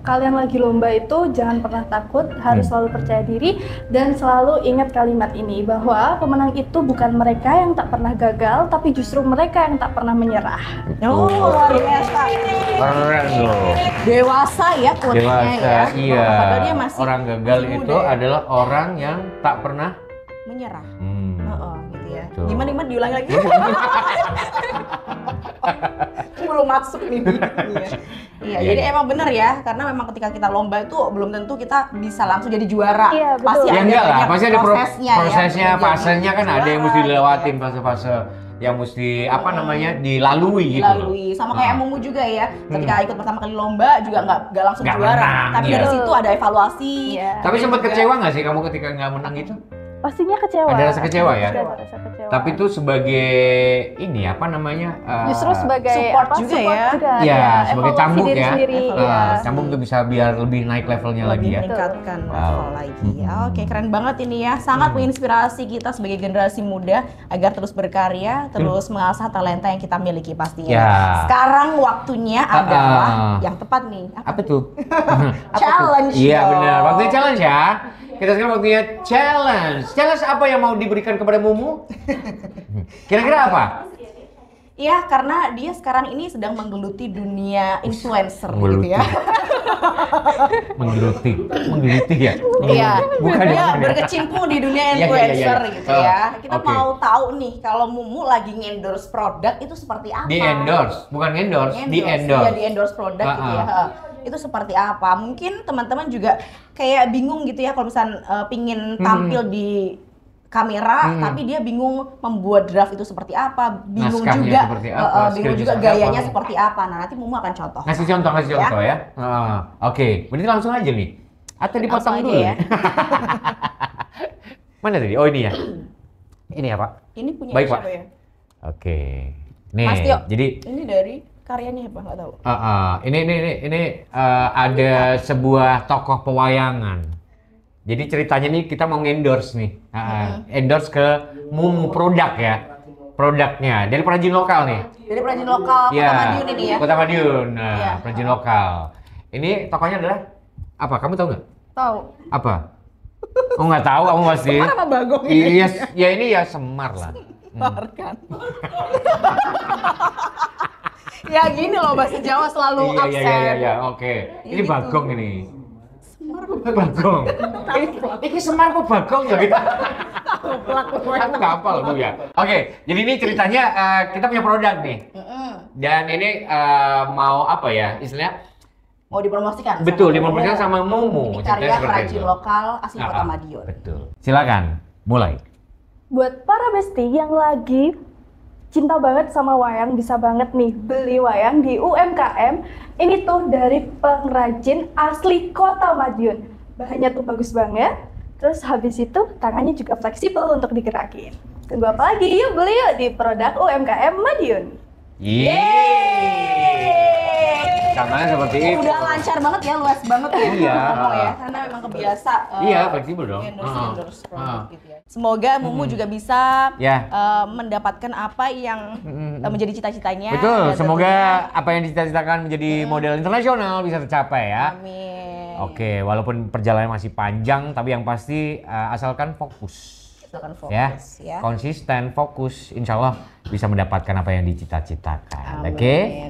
S3: kalian lagi lomba itu jangan pernah takut, harus selalu percaya diri dan selalu ingat kalimat ini bahwa pemenang itu bukan mereka yang tak pernah gagal, tapi justru mereka yang tak pernah menyerah.
S1: Oh, luar biasa.
S2: Keren loh.
S1: Dewasa ya quote-nya
S2: Dewasa,
S1: ya.
S2: iya.
S1: Padahal dia masih
S2: Orang gagal
S1: muda
S2: itu
S1: ya.
S2: adalah orang yang tak pernah
S1: menyerah. Gitu ya.
S2: Betul.
S1: Gimana diulangi lagi? Belum masuk nih. Iya, jadi emang bener ya, karena memang ketika kita lomba itu belum tentu kita bisa langsung jadi juara.
S3: Iya, betul.
S1: Pasti
S2: Ya
S1: ada
S2: enggak lah,
S1: banyak
S2: pasti ada
S1: prosesnya,
S2: prosesnya,
S1: ya.
S2: fasenya kan ada yang mesti
S1: Juara,
S2: dilewatin, fase-fase yang mesti dilalui gitu loh.
S1: dilalui. Sama kayak Mumu juga ya, ketika ikut pertama kali lomba juga nggak langsung
S2: Nggak
S1: juara,
S2: menang,
S1: tapi
S2: iya.
S1: dari situ ada evaluasi.
S3: Iya.
S2: Tapi sempat
S1: juga.
S2: kecewa nggak sih kamu ketika nggak menang itu?
S3: Pastinya kecewa.
S2: Ada rasa kecewa ya?
S3: Ada rasa kecewa.
S2: Tapi itu sebagai ini apa namanya?
S3: Justru sebagai
S1: support juga ya.
S2: Ya, sebagai
S3: evaluasi
S2: cambuk
S3: diri
S2: ya.
S3: sendiri, iya.
S2: Cambuk tuh bisa biar lebih naik levelnya lagi ya.
S1: Meningkatkan
S2: Wow.
S1: level lagi. Oke, keren banget ini ya. Sangat menginspirasi kita sebagai generasi muda agar terus berkarya, terus mengasah talenta yang kita miliki pastinya.
S2: Ya.
S1: Sekarang waktunya adalah yang tepat nih.
S2: Apa tuh?
S1: Challenge.
S2: Iya
S1: dong.
S2: benar. Waktunya challenge ya. Kita sekarang waktunya challenge. Challenge apa yang mau diberikan kepada Mumu? Kira-kira apa?
S1: Iya, karena dia sekarang ini sedang menggeluti dunia influencer gitu ya.
S2: Menggeluti ya?
S1: Iya,
S2: Bukan
S1: dia
S2: ya?
S1: berkecimpung di dunia
S2: Iya, iya,
S1: influencer
S2: iya.
S1: gitu ya. Kita
S2: Oke.
S1: mau tahu nih kalau Mumu lagi endorse produk itu seperti apa?
S2: Di endorse, bukan endorse, di
S1: Iya,
S2: endorse.
S1: di endorse produk gitu ya. Itu seperti apa? Mungkin teman-teman juga kayak bingung gitu ya kalau misalnya pingin tampil di kamera, tapi dia bingung membuat draft itu seperti apa, bingung
S2: Naskahnya
S1: juga,
S2: seperti apa,
S1: bingung
S2: skill
S1: juga
S2: seperti
S1: gayanya
S2: apa.
S1: seperti apa. Nah, nanti Mumu akan contoh.
S2: Ngasih contoh ya. Oke, berarti langsung aja nih. Atau dipotong
S1: Langsung
S2: dulu
S1: aja ya.
S2: Mana tadi? Oh ini ya. Ini ya Pak.
S1: Ini punya
S2: Baik,
S1: siapa
S2: Pak.
S1: ya?
S2: Oke. Nih,
S1: Mas Tio.
S2: jadi
S1: Ini dari karyanya apa? Nggak tahu.
S2: ini ada sebuah tokoh pewayangan. Jadi ceritanya nih kita mau endorse nih, endorse ke Mumu produk ya, produknya dari perajin lokal nih.
S1: Dari perajin lokal Kota Madiun ini ya.
S2: Kota Madiun, nah,
S1: Iya.
S2: perajin lokal. Ini tokohnya adalah apa? Kamu tahu nggak?
S1: Tahu.
S2: Apa? Oh nggak tahu, kamu pasti.
S1: Semar apa Bagong ini?
S2: Iya, ya ini ya Semar lah.
S1: Kan. Ya gini loh, bahasa Jawa selalu absen.
S2: Iya, oke. Ini
S1: Gitu.
S2: Bagong ini. Bagong. Ini Semar kok Bagong ya kita? Aku nggak hafal Bu ya. Oke, jadi ini ceritanya kita punya produk nih. Dan ini mau apa ya istilahnya?
S1: Mau dipromosikan?
S2: Betul,
S1: sama
S2: dipromosikan
S1: Mumu.
S2: sama Mumu.
S1: Ini
S2: Ceritanya
S1: karya
S2: seperti
S1: perajin
S2: itu.
S1: lokal asli Kota Madiun.
S2: Betul. Silakan, mulai.
S3: Buat para besti yang lagi cinta banget sama wayang, bisa banget nih beli wayang di UMKM. Ini tuh dari pengrajin asli Kota Madiun. Bahannya tuh bagus banget. Terus habis itu tangannya juga fleksibel untuk digerakin. Tunggu apa lagi? Yuk beli yuk di produk UMKM Madiun.
S2: Yeay. Contohnya seperti itu.
S1: Udah lancar banget ya, luas banget ya.
S2: Iya.
S1: Ngomong ya, karena memang kebiasa.
S2: Iya, fleksibel dong.
S1: Endorse produk gitu ya. Semoga Mumu juga bisa mendapatkan apa yang menjadi cita-citanya.
S2: Betul, semoga apa yang dicita-citakan menjadi model internasional bisa tercapai ya.
S1: Amin.
S2: Oke, walaupun perjalanan masih panjang, tapi yang pasti asalkan fokus.
S1: Ya.
S2: Konsisten, fokus, insya Allah bisa mendapatkan apa yang dicita-citakan. Oke.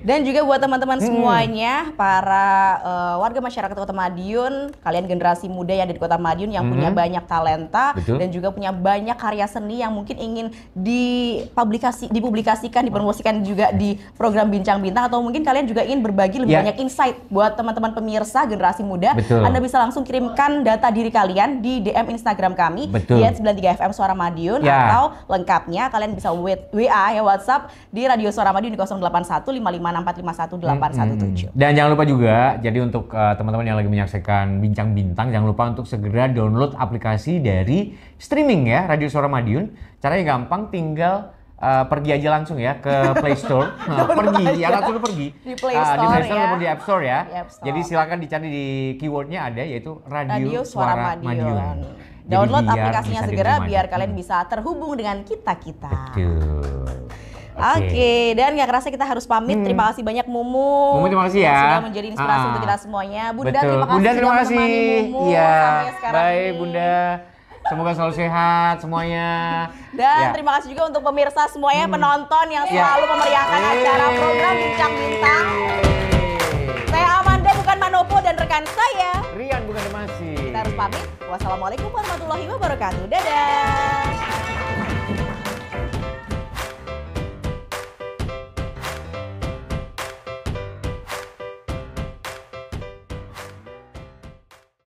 S1: Dan juga buat teman-teman semuanya, para warga masyarakat Kota Madiun, kalian generasi muda yang ada di Kota Madiun yang punya banyak talenta dan juga punya banyak karya seni yang mungkin ingin dipublikasikan, dipromosikan juga di program Bincang Bintang, atau mungkin kalian juga ingin berbagi lebih banyak insight buat teman-teman pemirsa generasi muda. Anda bisa langsung kirimkan data diri kalian di DM Instagram kami. Di @93FM Suara Madiun, atau lengkapnya kalian bisa WA ya, WhatsApp di Radio Suara Madiun di 081554518117.
S2: Dan jangan lupa juga, jadi untuk teman-teman yang lagi menyaksikan Bincang Bintang, jangan lupa untuk segera download aplikasi dari streaming ya Radio Suara Madiun. Caranya gampang, tinggal pergi aja langsung ya ke Play Store. Pergi
S1: di Play Store,
S2: ataupun di App Store ya.
S1: Jadi
S2: silakan dicari di keywordnya ada, yaitu Radio
S1: Suara Madiun. Download aplikasinya segera biar kalian bisa terhubung dengan kita-kita. Oke, dan gak kerasa kita harus pamit. Terima kasih banyak Mumu.
S2: Terima kasih ya.
S1: Sudah menjadi inspirasi untuk kita semuanya. Bunda, terima kasih
S2: Bunda, terima
S1: sudah
S2: kasih.
S1: menemani Mumu
S2: Iya.
S1: sampai sekarang
S2: Baik,
S1: ini.
S2: Bunda. Semoga selalu sehat semuanya.
S1: Dan terima kasih juga untuk pemirsa semuanya, penonton yang selalu memeriahkan acara program Bincang Bintang. Saya Amanda, bukan Manopo, dan rekan saya
S2: Rian, bukan Demasi.
S1: Kita harus pamit. Wassalamualaikum warahmatullahi wabarakatuh. Dadah.